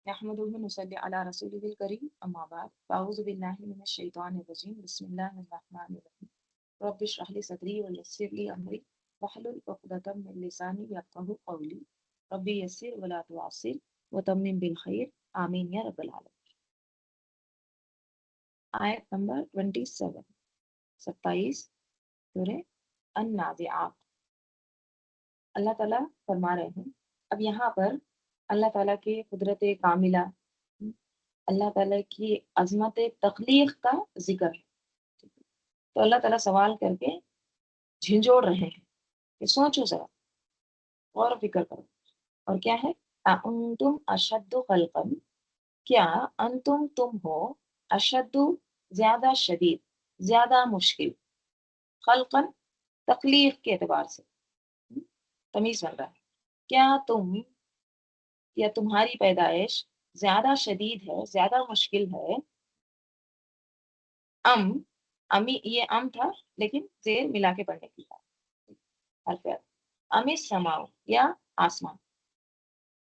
नहमदुहु व नुसल्ली अला रसूलिहिल करीम अम्मा बाद फ़अऊज़ु बिल्लाहि मिनश शैतानिर रजीम बिस्मिल्लाहिर रहमानिर रहीम रब्बि इश्रह ली सदरी व यस्सिर ली अमरी वहलुल उक़दतम मिन लिसानी यफ़क़हू क़ौली रब्बि यस्सिर व ला तुअस्सिर व तम्मिम बिल खैर आमीन या रब्बल आलमीन। आयत नंबर 27 27 सूरह अन-नाज़िआत। अल्लाह ताला फरमा रहे हैं, अब यहाँ पर अल्लाह ताला की कुदरत कामिला, अल्लाह ताला की अजमत तख्लीक का जिक्र है। तो अल्लाह ताला सवाल करके झिंझोड़ रहे हैं कि सोचो जरा, गौर फिक्र करो। और क्या है? अअंतुम अशद्दु खल्कन, क्या अंतुम तुम हो, अशद्दु ज्यादा शदीद, ज्यादा मुश्किल, खल्कन तकलीफ के एतबार से तमीज बन रहा है। क्या तुम या तुम्हारी पैदाइश ज्यादा शदीद है, ज्यादा मुश्किल है। अम अमी ये अम था, लेकिन जेर मिला के पढ़ने की बात। अमी समाओ या आसमान,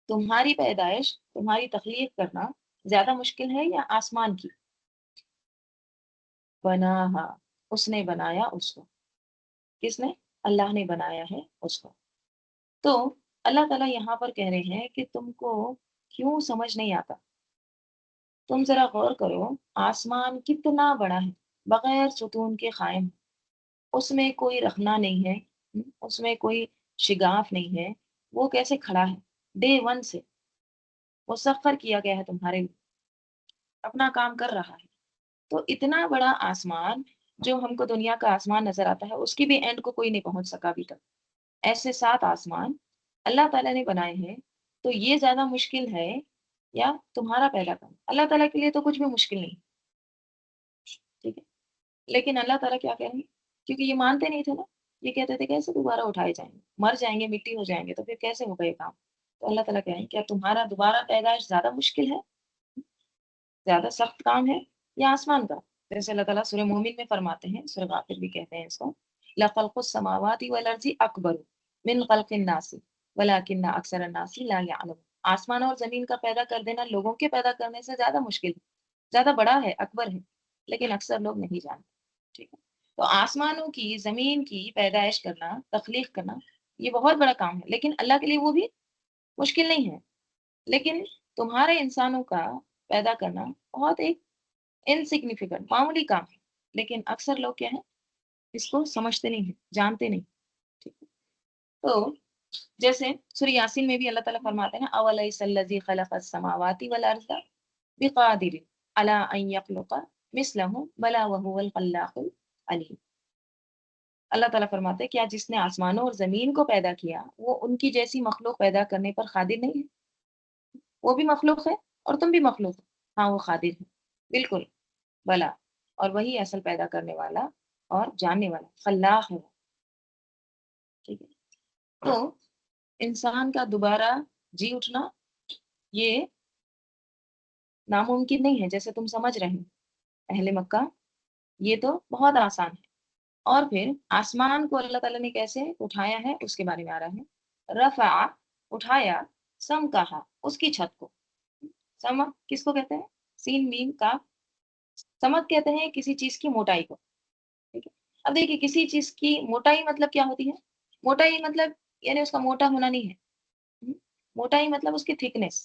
तुम्हारी पैदाइश, तुम्हारी तख्लीक करना ज्यादा मुश्किल है या आसमान की? बनाहा, उसने बनाया उसको। किसने? अल्लाह ने बनाया है उसको। तो अल्लाह ताला यहाँ पर कह रहे हैं कि तुमको क्यों समझ नहीं आता? तुम जरा गौर करो, आसमान कितना बड़ा है, बगैर सुतून के कायम है। उसमें कोई रखना नहीं है, उसमें कोई शिगाफ नहीं है। वो कैसे खड़ा है? डे वन से वो सफर किया गया है तुम्हारे लिए, अपना काम कर रहा है। तो इतना बड़ा आसमान, जो हमको दुनिया का आसमान नजर आता है, उसकी भी एंड को कोई नहीं पहुंच सका अभी तक। ऐसे 7 आसमान अल्लाह ताला ने बनाए हैं। तो ये ज्यादा मुश्किल है या तुम्हारा पैदा करना? अल्लाह ताला के लिए तो कुछ भी मुश्किल नहीं। ठीक है, लेकिन अल्लाह ताला क्या कहेंगे? क्योंकि ये मानते नहीं थे ना, ये कहते थे कैसे दोबारा उठाए जाएंगे, मर जाएंगे, मिट्टी हो जाएंगे, तो फिर कैसे होगा ये काम? तो अल्लाह ताला कहेंगे, क्या तुम्हारा दोबारा पैदाइश ज्यादा मुश्किल है, ज्यादा सख्त काम है, या आसमान का? जैसे अल्लाह ताला सूरह मोमिन में फरमाते हैं, सूरह गाफिर भी कहते हैं इसको, लखल्कुस समावाति वल अर्ज़ि अकबर मिन खल्किन नासी वलाकिन्ना अक्सरन नासी ला यअलम। आसमान और जमीन का पैदा कर देना लोगों के पैदा करने से ज्यादा मुश्किल है, ज्यादा बड़ा है, अकबर है, लेकिन अक्सर लोग नहीं जानते। ठीक है, तो आसमानों की, जमीन की पैदाइश करना, तख्लीक करना, ये बहुत बड़ा काम है, लेकिन अल्लाह के लिए वो भी मुश्किल नहीं है। लेकिन तुम्हारे इंसानों का पैदा करना बहुत एक इनसिग्निफिकेंट, मामूली काम है, लेकिन अक्सर लोग क्या है, इसको समझते नहीं है, जानते नहीं। ठीक है, तो जैसे सूरह यासीन में भी अल्लाह ताला फरमाते हैं ना, अवलैसल्लज़ी खलक़स समावाति वल अर्ज़ बिक़ादिर अला अन यख़्लुक़ मिस्लहुम बला वहुवल ख़ल्लाक़ुल अलीम। अल्लाह ताला फरमाते हैं, क्या जिसने आसमानों और जमीन को पैदा किया, वो उनकी जैसी मखलूक पैदा करने पर कादिर नहीं है? वो भी मखलूक है और तुम भी मखलूक हो। हाँ, वो कादिर है, बिल्कुल, भला, और वही असल पैदा करने वाला और जानने वाला खल्लाक है। ठीक है, तो इंसान का दोबारा जी उठना, ये नामुमकिन नहीं है, जैसे तुम समझ रहे हो अहले मक्का, ये तो बहुत आसान है। और फिर आसमान को अल्लाह ताला ने कैसे उठाया है, उसके बारे में आ रहा है। रफा, उठाया, सम कहा, उसकी छत को। सम किसको कहते हैं? सीन मीम का, समत कहते हैं किसी चीज की मोटाई को। ठीक है, अब देखिए, किसी चीज की मोटाई मतलब क्या होती है? मोटाई मतलब यानी उसका मोटा होना नहीं है। हम्म, मोटाई मतलब उसकी थिकनेस।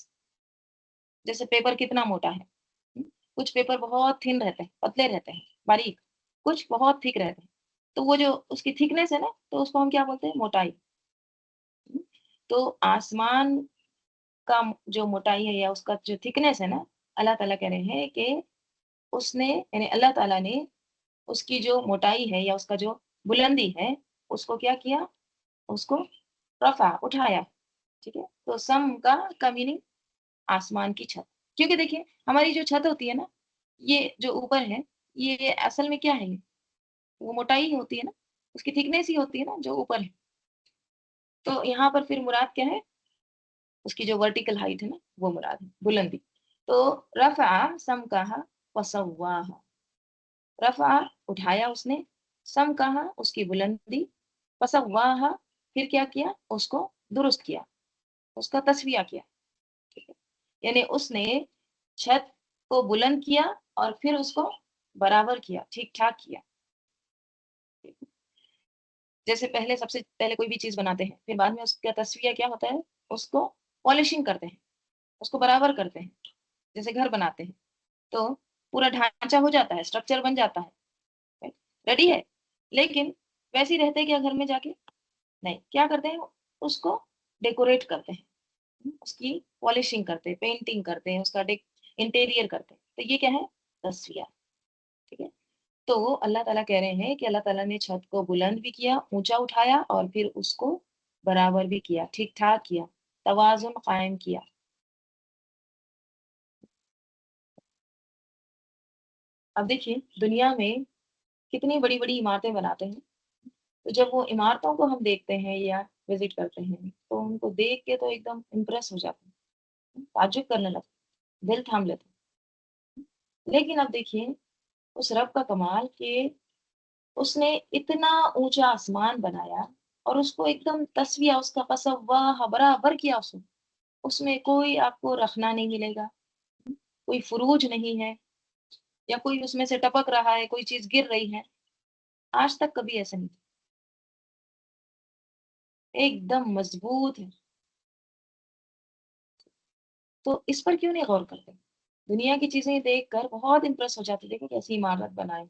जैसे पेपर कितना मोटा है। कुछ पेपर बहुत थिन रहते हैं, पतले रहते हैं, बारीक, कुछ बहुत थिक रहते हैं। तो वो जो उसकी थिकनेस है ना, तो उसको हम क्या बोलते हैं? मोटाई। हम्म, तो आसमान का जो मोटाई है या उसका जो थिकनेस है ना, अल्लाह ताला कह रहे हैं कि उसने, यानी अल्लाह ताला ने उसकी जो मोटाई है या उसका जो बुलंदी है, उसको क्या किया? उसको रफा, उठाया। ठीक है, तो सम का मीनिंग आसमान की छत। क्योंकि देखिए, हमारी जो छत होती है ना, ये जो ऊपर है, ये असल में क्या है? ये वो मोटाई ही होती है ना, उसकी थिकनेस ही होती है ना जो ऊपर है। तो यहाँ पर फिर मुराद क्या है? उसकी जो वर्टिकल हाइट है ना, वो मुराद है, बुलंदी। तो रफा सम कहा वसवाहा, रफा उठाया उसने, सम कहा उसकी बुलंदी, वसवाहा फिर क्या किया? उसको दुरुस्त किया, उसका तस्विया किया। ठीक है, یعنی اس نے چھت کو بلند کیا اور پھر اس کو برابر کیا، ٹھیک ٹھاک کیا. جیسے پہلے سب سے پہلے کوئی بھی چیز بناتے ہیں، پھر بعد میں اس کا تصفیہ کیا ہوتا ہے، اس کو پالشنگ کرتے ہیں، اس کو برابر کرتے ہیں. جیسے گھر بناتے ہیں تو پورا ڈھانچہ ہو جاتا ہے، اسٹرکچر بن جاتا ہے، ریڈی ہے. لیکن ویسے ہی رہتے کیا گھر میں جا کے؟ نہیں، کیا کرتے ہیں، اس کو ڈیکوریٹ کرتے ہیں، اس کی پالشنگ کرتے ہیں، پینٹنگ کرتے ہیں، اس کا انٹیریئر کرتے ہیں. تو یہ کیا ہے؟ تصفیہ. ٹھیک ہے. تو اللہ تعالیٰ کہہ رہے ہیں کہ اللہ تعالیٰ نے چھت کو بلند بھی کیا، اونچا اٹھایا، اور پھر اس کو برابر بھی کیا، ٹھیک ٹھاک کیا، توازن قائم کیا. اب دیکھیے دنیا میں کتنی بڑی بڑی عمارتیں بناتے ہیں. تو جب وہ عمارتوں کو ہم دیکھتے ہیں یا وزٹ کرتے ہیں تو ان کو دیکھ کے تو ایک دم امپریس ہو جاتے ہیں، تعجب کرنے لگتے، دل تھام لیتے. لیکن اب دیکھیے اس رب کا کمال کہ اس نے اتنا اونچا آسمان بنایا اور اس کو ایک دم تسویہ، اس کا قصواہ برابر کیا. اس میں کوئی آپ کو رخنا نہیں ملے گا، کوئی فروج نہیں ہے، یا کوئی اس میں سے ٹپک رہا ہے، کوئی چیز گر رہی ہے. آج تک کبھی ایسا نہیں تھا، ایک دم مضبوط ہے. تو اس پر کیوں نہیں غور کرتے؟ دنیا کی چیزیں دیکھ کر بہت امپریس ہو جاتے، دیکھو کیسی عمارت بنائے.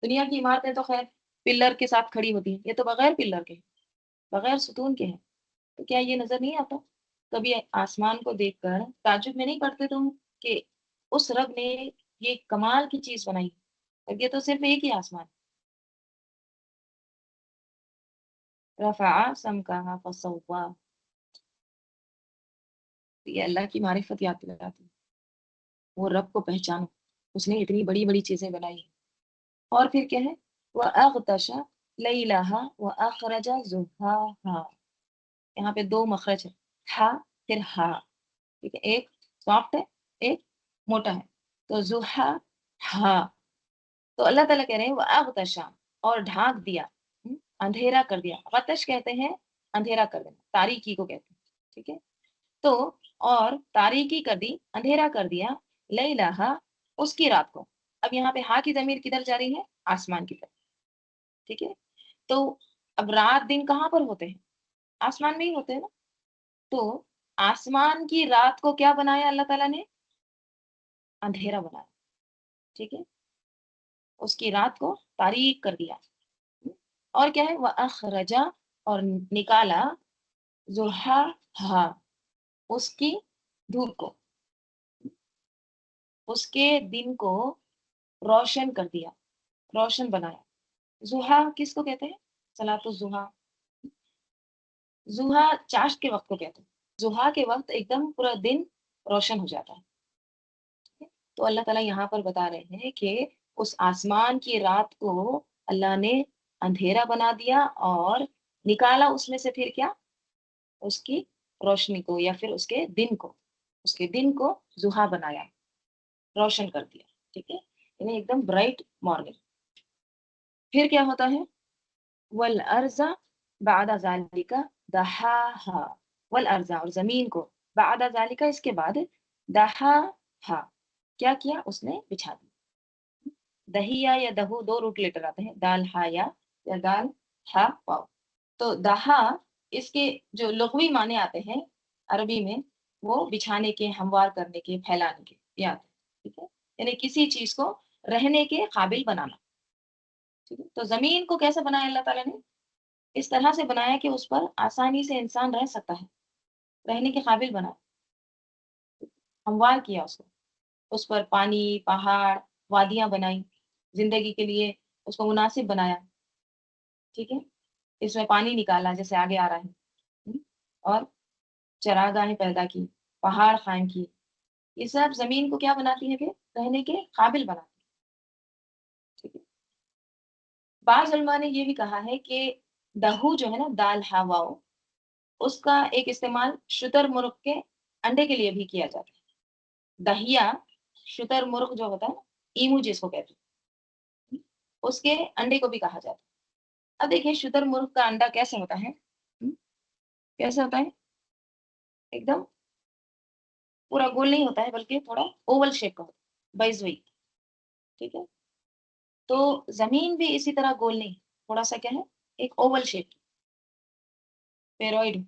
دنیا کی عمارتیں تو خیر پلر کے ساتھ کھڑی ہوتی ہیں، یہ تو بغیر پلر کے، بغیر ستون کے ہیں. تو کیا یہ نظر نہیں آتا؟ کبھی آسمان کو دیکھ کر تعجب میں نہیں کرتے تم کہ اس رب نے یہ کمال کی چیز بنائی؟ یہ تو صرف ایک ہی آسمان. رفع سمکہا فسوا. یہ اللہ کی معرفت یاد دلاتی ہے. وہ رب کو پہچانو، اس نے اتنی بڑی بڑی چیزیں بنائی ہیں. اور پھر کیا ہے؟ وَأَغْطَشَ لَيْلَهَا وَأَخْرَجَ زُحَاهَا. یہاں پہ دو مخرج ہے، ہا پھر ہا. ٹھیک ہے، ایک سافٹ ہے، ایک موٹا ہے. تو زحا ہا. تو اللہ تعالیٰ کہہ رہے ہیں وہ اغتشا، اور ڈھانک دیا، اندھیرا کر دیا. غتش کہتے ہیں اندھیرا کر دینا، تاریکی کو کہتے ہیں. ٹھیک ہے. تو اور تاریکی کر دی، اندھیرا کر دیا، لیلہا اس کی رات کو. اب یہاں پہ ہا کی ضمیر کدھر جا رہی ہے؟ آسمان کی طرف. ٹھیک ہے. تو اب رات دن کہاں پر ہوتے ہیں؟ آسمان میں ہی ہوتے ہیں نا. تو آسمان کی رات کو کیا بنایا اللہ تعالیٰ نے؟ اندھیرا بنایا. ٹھیک ہے. اس کی رات کو تاریک کر دیا. اور کیا ہے؟ وہ اخرجا، اور نکالا، زحاہا اس کی دھوپ کو، اس کے دن کو روشن کر دیا، روشن بنایا. زحا کس کو کہتے ہیں؟ صلاۃ الضحیٰ. زحا چاشت کے وقت کو کہتے ہیں. زحا کے وقت ایک دم پورا دن روشن ہو جاتا ہے. تو اللہ تعالیٰ یہاں پر بتا رہے ہیں کہ اس آسمان کی رات کو اللہ نے اندھیرا بنا دیا اور نکالا اس میں سے پھر کیا؟ اس کی روشنی کو، یا پھر اس کے دن کو، اس کے دن کو زحا بنایا، روشن کر دیا. ٹھیک ہے. یعنی ایک دم برائٹ مارننگ. پھر کیا ہوتا ہے؟ والارض بعد ذالک دحاہا. والارض، اور زمین کو، بعد ذالک اس کے بعد، دحاہا کیا کیا؟ اس نے بچھا دی. دہیا یا دہو دو روٹ لیٹر آتے ہیں، دال ہا یا دال ہا واو. تو دہا اس کے جو لغوی معنی آتے ہیں عربی میں، وہ بچھانے کے، ہموار کرنے کے، پھیلانے کے یہ آتے ہیں. ٹھیک ہے. یعنی کسی چیز کو رہنے کے قابل بنانا. ٹھیک ہے. تو زمین کو کیسے بنایا اللہ تعالیٰ نے؟ اس طرح سے بنایا کہ اس پر آسانی سے انسان رہ سکتا ہے، رہنے کے قابل بنا، ہموار کیا اس کو. اس پر پانی، پہاڑ، وادیاں بنائی، زندگی کے لیے اس کو مناسب بنایا. ٹھیک ہے. اس میں پانی نکالا جیسے آگے آ رہا ہے، اور چراگاہیں پیدا کی، پہاڑ قائم کی. یہ سب زمین کو کیا بناتی ہے کہ رہنے کے قابل بناتی ہے. ٹھیک ہے. بعض علماء نے یہ بھی کہا ہے کہ دہو جو ہے نا، دال ہا واو، اس کا ایک استعمال شتر مرغ کے انڈے کے لیے بھی کیا جاتا ہے. دہیا شتر مرغ جو ہوتا ہے نا، ایمو جس کو کہتے ہیں، اس کے انڈے کو بھی کہا جاتا ہے. اب دیکھیے شتر مرغ کا انڈا کیسے ہوتا ہے؟ کیسے ہوتا ہے؟ ایک دم پورا گول نہیں ہوتا ہے بلکہ تھوڑا اوول شیپ کا ہوتا ہے، بیضوی، ٹھیک ہے؟ تو زمین بھی اسی طرح گول نہیں، تھوڑا سا کیا ہے، ایک اوول شیپ، اسپیرائڈ۔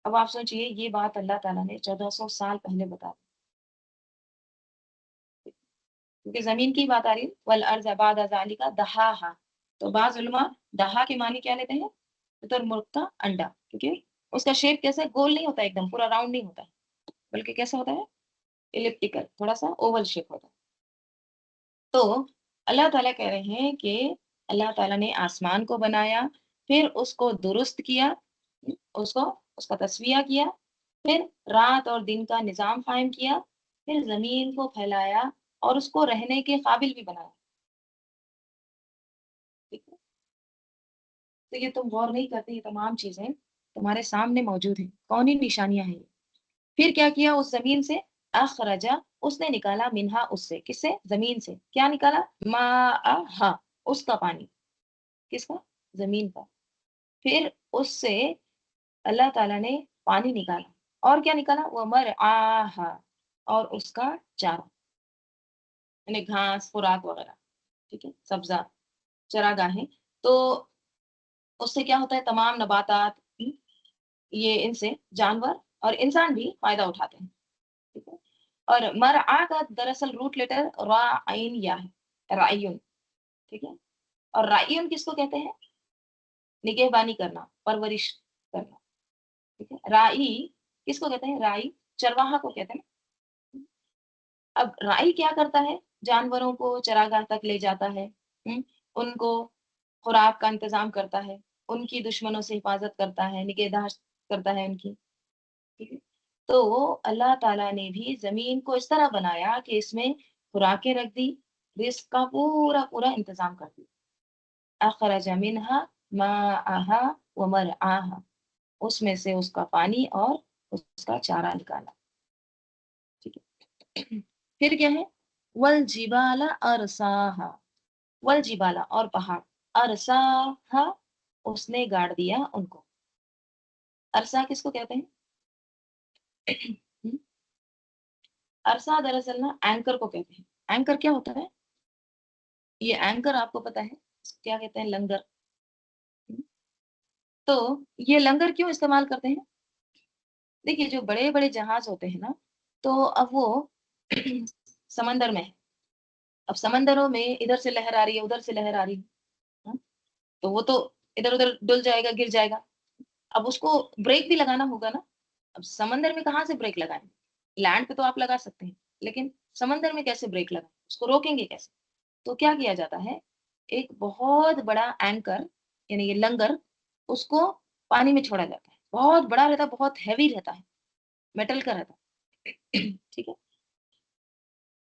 اب آپ سوچیے یہ بات اللہ تعالیٰ نے 1400 سال پہلے بتا دی، کیونکہ زمین کی بات آ رہی ہے، والارض بعد ذالک دحاہا، تو بعض علماء دہا کے معنی کیا لیتے ہیں، فطر مرغ کا انڈا، کیونکہ اس کا شیپ کیسے گول نہیں ہوتا، ایک دم پورا راؤنڈ نہیں ہوتا ہے، بلکہ کیسا ہوتا ہے، الپٹیکل، تھوڑا سا اوول شیپ ہوتا ہے۔ تو اللہ تعالیٰ کہہ رہے ہیں کہ اللہ تعالیٰ نے آسمان کو بنایا، پھر اس کو درست کیا، اس کو اس کا تسویہ کیا، پھر رات اور دن کا نظام قائم کیا، پھر زمین کو پھیلایا اور اس کو رہنے کے قابل بھی بنایا، ٹھیک ہے؟ تو یہ تم غور نہیں کرتے، یہ تمام چیزیں تمہارے سامنے موجود ہیں، کونی نشانیاں ہیں یہ۔ پھر کیا کیا اس زمین سے، اخرجا، اس نے نکالا، منہا، اس سے، کس سے، زمین سے، کیا نکالا، ماءہا، اس کا پانی، کس کا، زمین کا۔ پھر اس سے اللہ تعالیٰ نے پانی نکالا، اور کیا نکالا، وہ مرعاہا، اور اس کا چارہ، یعنی گھاس، خوراک وغیرہ، ٹھیک ہے، سبزہ، چراگاہیں۔ تو اس سے کیا ہوتا ہے، تمام نباتات، یہ ان سے جانور اور انسان بھی فائدہ اٹھاتے ہیں، ٹھیک ہے۔ اور مرعا کا دراصل روٹ لیٹر را عین یا ہے، رعیون، ٹھیک ہے۔ اور رعیون کس کو کہتے ہیں، نگہبانی کرنا، پرورش کرنا، ٹھیک ہے۔ رائی کس کو کہتے ہیں، رائی چرواہا کو کہتے ہیں۔ اب رائی کیا کرتا ہے، جانوروں کو چراگاہ تک لے جاتا ہے، ان کو خوراک کا انتظام کرتا ہے، ان کی دشمنوں سے حفاظت کرتا ہے، نگہداشت کرتا ہے ان کی، ٹھیک ہے۔ تو اللہ تعالیٰ نے بھی زمین کو اس طرح بنایا کہ اس میں خوراکیں رکھ دی، رزق کا پورا پورا انتظام کر دی، اخرج منہا ماءہا ومرعاہا، اس میں سے اس کا پانی اور اس کا چارہ نکالا، ٹھیک ہے۔ پھر کیا ہے، والجبال ارساہا، والجبال، اور پہاڑ، ارساہا، اس نے گاڑ دیا ان کو۔ ارسا کس کو کہتے ہیں، ارسا دراصل نا اینکر کو کہتے ہیں۔ اینکر کیا ہوتا ہے، یہ اینکر آپ کو پتا ہے اس کو کیا کہتے ہیں، لنگر۔ تو یہ لنگر کیوں استعمال کرتے ہیں، دیکھیے جو بڑے بڑے جہاز ہوتے ہیں نا، تو اب وہ سمندر میں ہے، اب سمندروں میں ادھر سے لہر آ رہی ہے، ادھر سے لہر آ رہی ہے، ہاں، تو وہ تو ادھر ادھر ڈل جائے گا، گر جائے گا، اب اس کو بریک بھی لگانا ہوگا نا۔ اب سمندر میں کہاں سے بریک لگائیں، لینڈ پہ تو آپ لگا سکتے ہیں، لیکن سمندر میں کیسے بریک لگائیں، اس کو روکیں گے کیسے؟ تو کیا کیا جاتا ہے، ایک بہت بڑا اینکر، یعنی یہ لنگر، اس کو پانی میں چھوڑا جاتا ہے، بہت بڑا رہتا ہے، بہت ہیوی رہتا ہے، میٹل کا رہتا ہے، ٹھیک ہے۔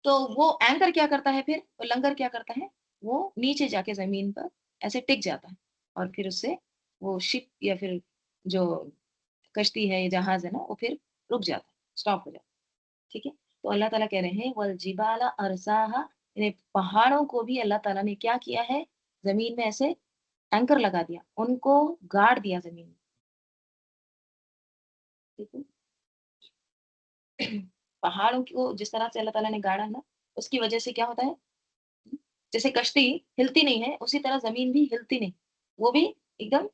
تو وہ اینکر کیا کرتا ہے، پھر وہ لنگر کیا کرتا ہے، وہ نیچے جا کے زمین پر ایسے ٹک جاتا ہے، اور پھر اس سے وہ شپ یا پھر جو کشتی ہے یا جہاز ہے نا، وہ پھر رک جاتا ہے، اسٹاپ ہو جاتا ہے، ٹھیک ہے۔ تو اللہ تعالیٰ کہہ رہے ہیں والجبال ارساہا، یعنی پہاڑوں کو بھی اللہ تعالیٰ نے کیا کیا ہے، زمین میں ایسے اینکر لگا دیا، ان کو گاڑ دیا زمین میں، ٹھیک ہے۔ پہاڑوں کو جس طرح سے اللہ تعالیٰ نے گاڑا ہے نا، اس کی وجہ سے کیا ہوتا ہے، جیسے کشتی ہلتی نہیں ہے، اسی طرح زمین بھی ہلتی نہیں، وہ بھی ایک دم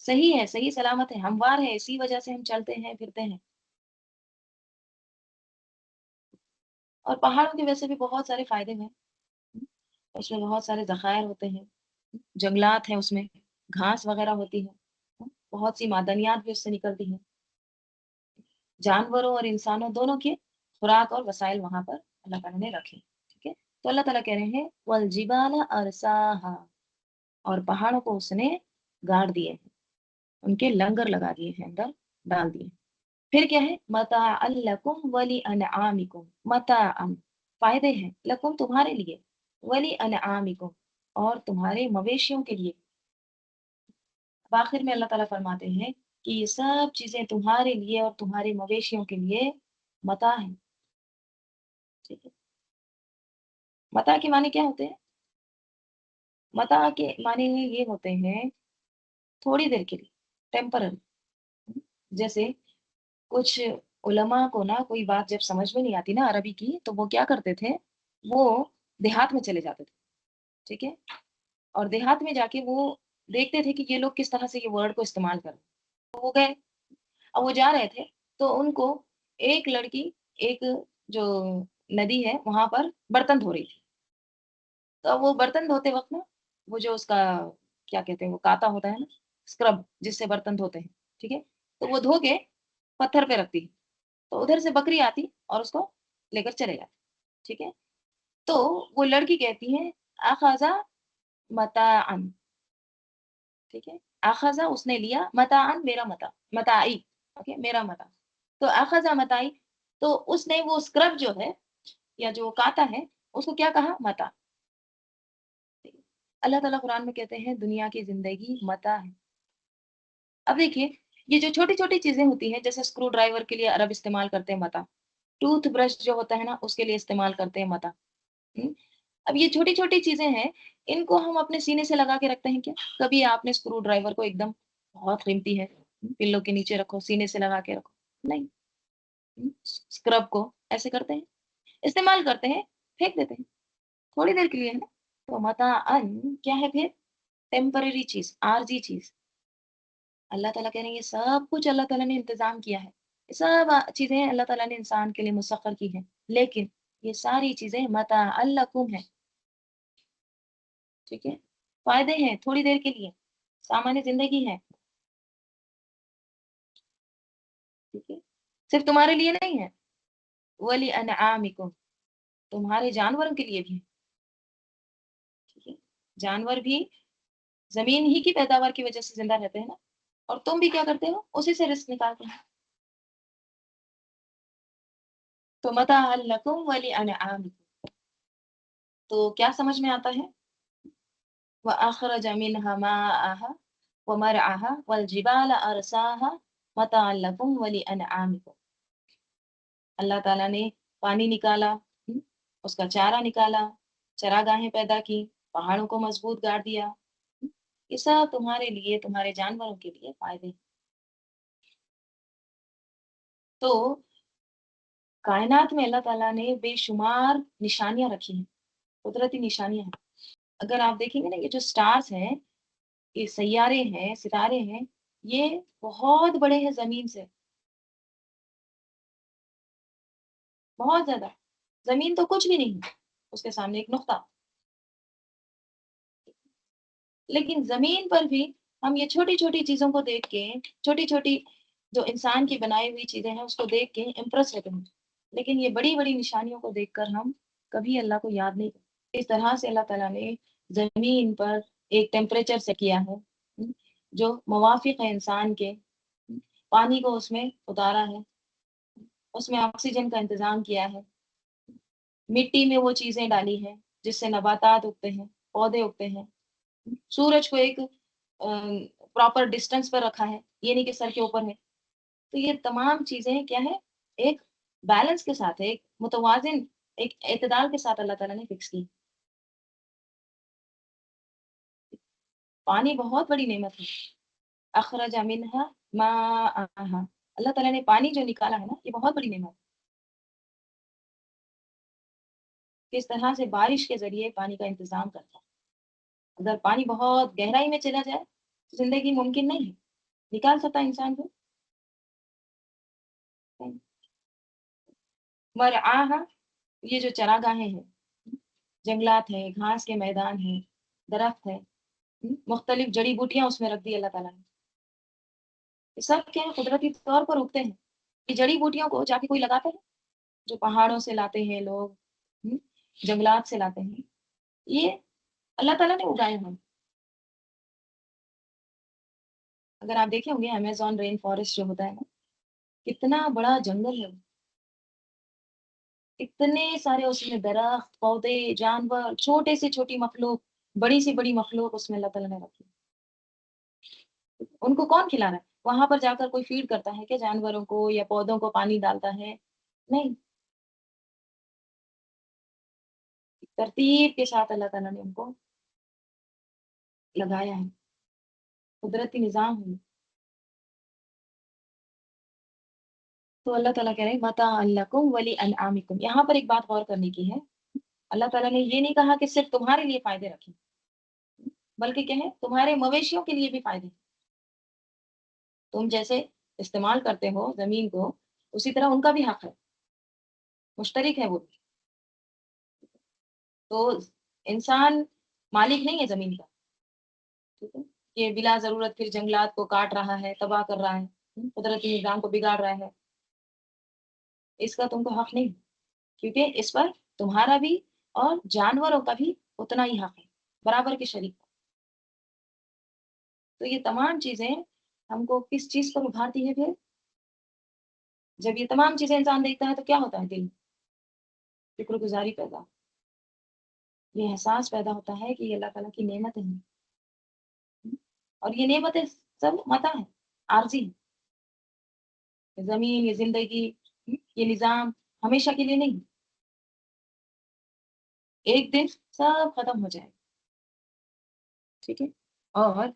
صحیح ہے، صحیح سلامت ہے، ہموار ہے، اسی وجہ سے ہم چلتے ہیں پھرتے ہیں۔ اور پہاڑوں کی وجہ سے بھی بہت سارے فائدے ہیں، اس میں بہت سارے ذخائر ہوتے ہیں، جنگلات ہیں، اس میں گھاس وغیرہ ہوتی ہے، بہت سی معدنیات بھی اس سے نکلتی ہیں، جانوروں اور انسانوں دونوں کے خوراک اور وسائل وہاں پر اللہ تعالیٰ نے رکھے، ٹھیک ہے۔ تو اللہ تعالیٰ کہہ رہے ہیں والجبال ارساہا، اور پہاڑوں کو اس نے گاڑ دیے ہیں، ان کے لنگر لگا دیے ہیں، اندر ڈال دیے۔ پھر کیا ہے، متاعا لکم ولی انعامکم، متاعا، فائدے ہیں، لکم، تمہارے لیے، ولی انعامکم، اور تمہارے مویشیوں کے لیے۔ آخر میں اللہ تعالیٰ فرماتے ہیں کہ یہ سب چیزیں تمہارے لیے اور تمہارے مویشیوں کے لیے متاع ہیں، ٹھیک ہے۔ متاع کے معنی کیا ہوتے ہیں، متاع کے معنی یہ ہوتے ہیں تھوڑی دیر کے لیے، ٹیمپرری، جیسے کچھ उलमा को ना कोई बात जब समझ में नहीं आती ना अरबी की, तो वो क्या करते थे, वो देहात में चले जाते थे, ठीक है? और देहात में जाके वो देखते थे कि ये लोग किस तरह से ये वर्ड को इस्तेमाल कर रहे हैं। तो वो गए, अब वो जा रहे थे, तो उनको एक लड़की एक जो नदी है, वहाँ पर बर्तन धो रही थी। तो अब वो बर्तन धोते वक़्त ना, वो जो उसका क्या कहते हैं, वो काता होता है ना, स्क्रब जिससे बर्तन धोते हैं, ठीक है? तो वो धो के पत्थर पे रखती है। तो उधर से बकरी आती और उसको लेकर चले जाती, ठीक है? तो वो लड़की कहती है, "अख़ज़ा मताअन", ठीक है? अख़ज़ा उसने लिया, मताअन मेरा मता, मताई, ओके? मेरा मता। तो अख़ज़ा मताई, तो उसने वो स्क्रब जो है या जो काता है, उसको क्या कहा? मता। अल्लाह ताला कुरान में कहते हैं दुनिया की ज़िंदगी मता है। अब देखिए, ये जो छोटी-छोटी चीज़ें होती हैं, जैसे स्क्रू ड्राइवर के लिए अरब इस्तेमाल करते हैं मता, टूथब्रश जो होता है ना, उसके लिए इस्तेमाल करते हैं मता। हुँ? अब ये छोटी-छोटी चीज़ें हैं, इनको हम अपने सीने से लगा के रखते हैं क्या? कभी आपने स्क्रू ड्राइवर को एकदम बहुत कीमती है, पिल्लो के नीचे रखो, सीने से लगा के रखो, नहीं। स्क्रब को ऐसे करते हैं, इस्तेमाल करते हैं, फेंक देते हैं, थोड़ी देर के लिए है ना। तो मताअन क्या है फिर? टेम्परेरी चीज़, आर्ज़ी चीज़। अल्लाह ताला कह रहे हैं ये सब कुछ अल्लाह ताला ने इंतज़ाम किया है। ये सब चीज़ें अल्लाह ताला ने इंसान के लिए मुसख्खर की हैं। लेकिन ये सारी चीज़ें मताअन लकुम हैं, ठीक है? फ़ायदे हैं थोड़ी देर के लिए, सामान्य ज़िंदगी है, ठीक है? सिर्फ़ तुम्हारे लिए नहीं है, वली अनआमिकुम, तुम्हारे जानवरों के लिए भी है, ठीक है? जानवर भी ज़मीन ही की पैदावार की वज़ह से ज़िंदा रहते हैं ना, और तुम भी क्या करते हो? उसी से रिज़्क निकालते हो। तो मताअन लकुम व लिअनआमिकुम, तो क्या समझ में आता है? व अखरज मिनहा माअहा व मरअहा वल जिबाल अरसाहा मताअन लकुम व लिअनआमिकुम। अल्लाह ताला ने पानी निकाला, हुँ? उसका चारा निकाला, चरागाहें पैदा की, पहाड़ों को मज़बूत गाड़ दिया। हुँ? ये सब तुम्हारे लिए, तुम्हारे जानवरों के लिए फ़ायदे हैं। तो कायनात में अल्लाह ताला ने बेशुमार निशानियाँ रखी हैं, कुदरती निशानियाँ हैं। अगर आप देखेंगे ना ये जो स्टार्स हैं, ये सैयारे हैं, सितारे हैं, ये बहुत बड़े हैं ज़मीन से, बहुत ज़्यादा। ज़मीन तो कुछ भी नहीं है, उसके सामने एक नुक़्ता। लेकिन ज़मीन पर भी हम ये छोटी-छोटी चीज़ों को देख के, छोटी-छोटी जो इंसान की बनाई हुई चीज़ें हैं, उसको देख के इम्प्रेस होते हैं। लेकिन ये बड़ी-बड़ी निशानियों को देखकर हम कभी अल्लाह को याद नहीं करते। इस तरह से अल्लाह ताला ने ज़मीन पर एक टेम्परेचर सेट किया है, हुँ, जो मुवाफ़िक है इंसान के। पानी को उसमें उतारा है, उसमें ऑक्सीजन का इंतज़ाम किया है, मिट्टी में वो चीज़ें डाली हैं, जिससे नबातात उगते हैं, पौधे उगते हैं। सूरज को एक प्रॉपर डिस्टेंस पर रखा है, ये नहीं कि सर के ऊपर है। तो ये तमाम चीज़ें क्या है, एक बैलेंस के साथ है, एक मुतवाज़िन, एक एतदाल के साथ अल्लाह ताला ने फिक्स की। पानी बहुत बड़ी नेमत है। अखरज मिनहा माअहा, अल्लाह ताला ने पानी जो निकाला है ना, ये बहुत बड़ी नेमत है। किस तरह से बारिश के ज़रिए पानी का इंतज़ाम करता है। अगर पानी बहुत गहराई में चला जाए, तो ज़िंदगी मुमकिन नहीं है। निकाल सकता है इंसान को? नहीं। मरआहा, ये जो चरागाहें हैं, जंगलात हैं, घास के मैदान हैं, दरख्त हैं, मुख्तलिफ जड़ी-बूटियाँ उसमें रख दी अल्लाह ताला ने। ये सब क्या है कुदरती तौर पर उगते हैं। ये जड़ी-बूटियों को जाके कोई लगाता है? जो पहाड़ों से लाते हैं लोग, हुँ, जंगलात से लाते हैं। ये अल्लाह ताला ने उगाए हैं। अगर आप देखे होंगे अमेज़न रेन फॉरेस्ट जो होता है ना, कितना बड़ा जंगल है वो। इतने सारे उसमें दरख्त, पौधे, जानवर, छोटे से छोटी मखलूक, बड़ी से बड़ी मखलूक उसमें अल्लाह ताला ने रखी है। उनको कौन खिला रहा है? वहाँ पर जाकर कोई फ़ीड करता है क्या जानवरों को या पौधों को पानी डालता है? नहीं, तरतीब के साथ अल्लाह ताला ने उनको लगाया है, कुदरती निज़ाम है। تو اللہ تعالیٰ कह रहे हैं मता लकुम वली अनआमिकुम। यहाँ पर एक बात गौर करने की है, अल्लाह ताला ने ये नहीं कहा कि सिर्फ तुम्हारे लिए फायदे रखे, बल्कि क्या है तुम्हारे मवेशियों के लिए भी फायदे। तुम जैसे इस्तेमाल करते हो जमीन को, उसी तरह उनका भी हक है, मुश्तरिक है वो भी। तो इंसान मालिक नहीं है जमीन का, ठीक है। ये बिला जरूरत फिर जंगलात को काट रहा है, तबाह कर रहा है, कुदरती निजाम को बिगाड़ रहा है, इसका तुमको हक नहीं, क्योंकि इस पर तुम्हारा भी और जानवरों का भी उतना ही हक है, बराबर के शरीक। तो ये तमाम चीजें हमको किस चीज पर उभारती है फिर? जब ये तमाम चीजें इंसान देखता है तो क्या होता है दिल में? शुक्रगुजारी पैदा, ये एहसास पैदा होता है कि ये अल्लाह ताला की नेमत है, और ये नेमतें सब मता है, आरजी है। ये जमीन, ये जिंदगी, ये निजाम हमेशा के लिए नहीं, एक दिन सब खत्म हो जाएगा, ठीक है। और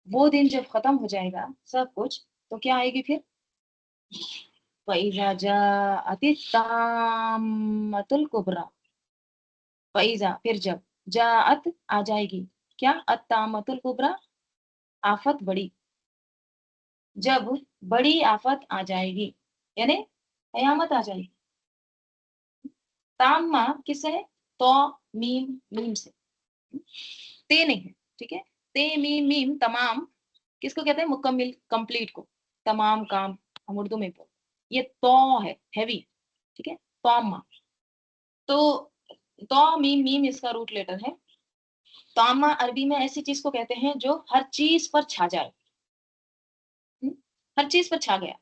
वो दिन जब खत्म हो जाएगा सब कुछ, तो क्या आएगी फिर? फैजा जाअति ताम्मतुल कुबरा। फैजा फिर जब, जाअत आ जाएगी, क्या? अत्तामतुल कुबरा, आफत बड़ी। जब बड़ी आफत आ जाएगी, यानी कयामत आ जाएगी। ताम्मा किससे है? तो मीम मीम से, ते नहीं है, ठीक है। ते मीम मीम तमाम किसको कहते हैं? मुकम्मिल, कंप्लीट को, तमाम काम हम उर्दू में बोलते। ये तो है, हैवी, ठीक है, तौमा। तो तो मीम मीम इसका रूट लेटर है। तौमा अरबी में ऐसी चीज को कहते हैं जो हर चीज पर छा जाए, हम्म? हर चीज पर छा गया,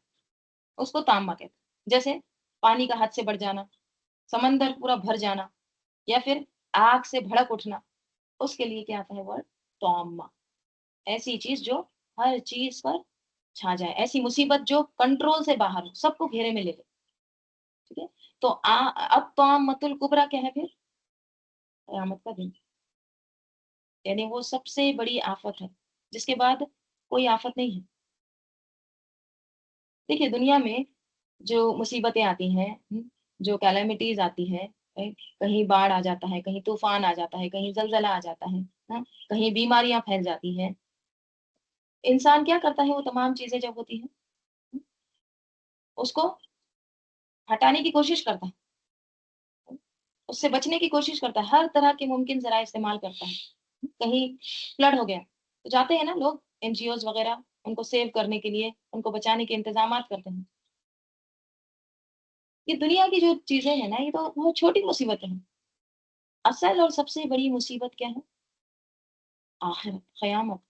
उसको तामा कहते हैं। जैसे पानी का हद से बढ़ जाना, समंदर पूरा भर जाना, या फिर आग से भड़क उठना, उसके लिए क्या आता है वर्ड? तौमा। ऐसी चीज जो हर चीज पर छा जाए, ऐसी मुसीबत जो कंट्रोल से बाहर हो, सबको घेरे में ले ले, ठीक है। तो अब तौमतुल कुबरा क्या है फिर? कयामत का दिन, यानी वो सबसे बड़ी आफत है, जिसके बाद कोई आफत नहीं है। देखिए दुनिया में जो मुसीबतें आती हैं, जो कैलेमिटीज आती है, कहीं बाढ़ आ जाता है, कहीं तूफान आ जाता है, कहीं जलजला आ जाता है, हाँ, कहीं बीमारियां फैल जाती हैं। इंसान क्या करता है? वो तमाम चीजें जब होती हैं, उसको हटाने की कोशिश करता है, उससे बचने की कोशिश करता है, हर तरह के मुमकिन जराए इस्तेमाल करता है। कहीं फ्लड हो गया तो जाते हैं ना लोग, एनजीओज वगैरह, उनको सेव करने के लिए, उनको बचाने के इंतजाम करते हैं। ये दुनिया की जो चीजें हैं ना, ये तो बहुत छोटी मुसीबतें हैं। असल और सबसे बड़ी मुसीबत क्या है? आखिरत, क़यामत।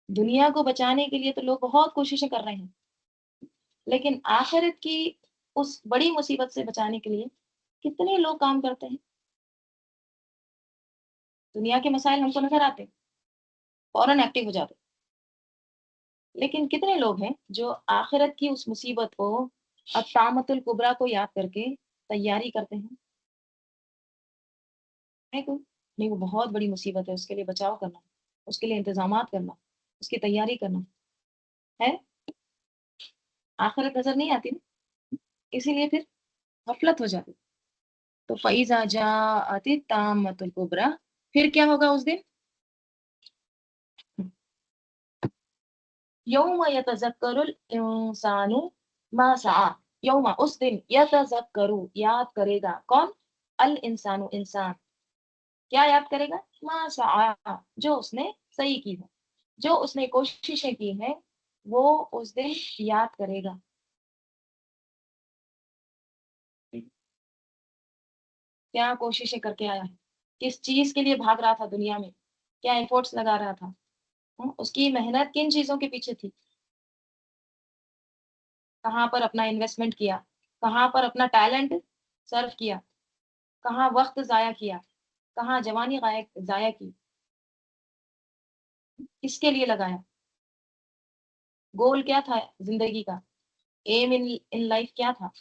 दुनिया को बचाने के लिए तो लोग बहुत कोशिशें कर रहे हैं, लेकिन आखिरत की उस बड़ी मुसीबत से बचाने के लिए कितने लोग काम करते हैं? दुनिया के मसाइल हमको नजर आते हैं, फौरन एक्टिव हो जाते हैं, लेकिन कितने लोग हैं जो आखिरत की उस मुसीबत को, अत्तामतुल कुबरा को याद करके तैयारी करते हैं? है कोई? नहीं, वो बहुत बड़ी मुसीबत है, उसके लिए बचाव करना, उसके लिए इंतजामात करना, उसकी तैयारी करना है। आखिरत नजर नहीं आती ना, इसीलिए फिर गफलत हो जाती। तो फैजा जाअति ताम्मतुल कुबरा, फिर क्या होगा उस दिन? यौम यतज़क्करुल इंसानु मा सआ। यौमा उस दिन, यतज़क्करु याद करेगा, कौन? अल इंसानु इंसान, क्या याद करेगा? मा सआ, जो उसने सही की है, जो उसने कोशिशें की हैं, वो उस दिन याद करेगा। क्या कोशिशें करके आया है, किस चीज के लिए भाग रहा था दुनिया में, क्या एफर्ट्स लगा रहा था, उसकी मेहनत किन चीजों के पीछे थी, कहाँ पर अपना इन्वेस्टमेंट किया, कहाँ पर अपना टैलेंट सर्व किया, कहाँ वक्त जाया किया, कहाँ जवानी जाया की, किसके लिए लगाया, गोल क्या था जिंदगी का, एम इन इन लाइफ क्या था,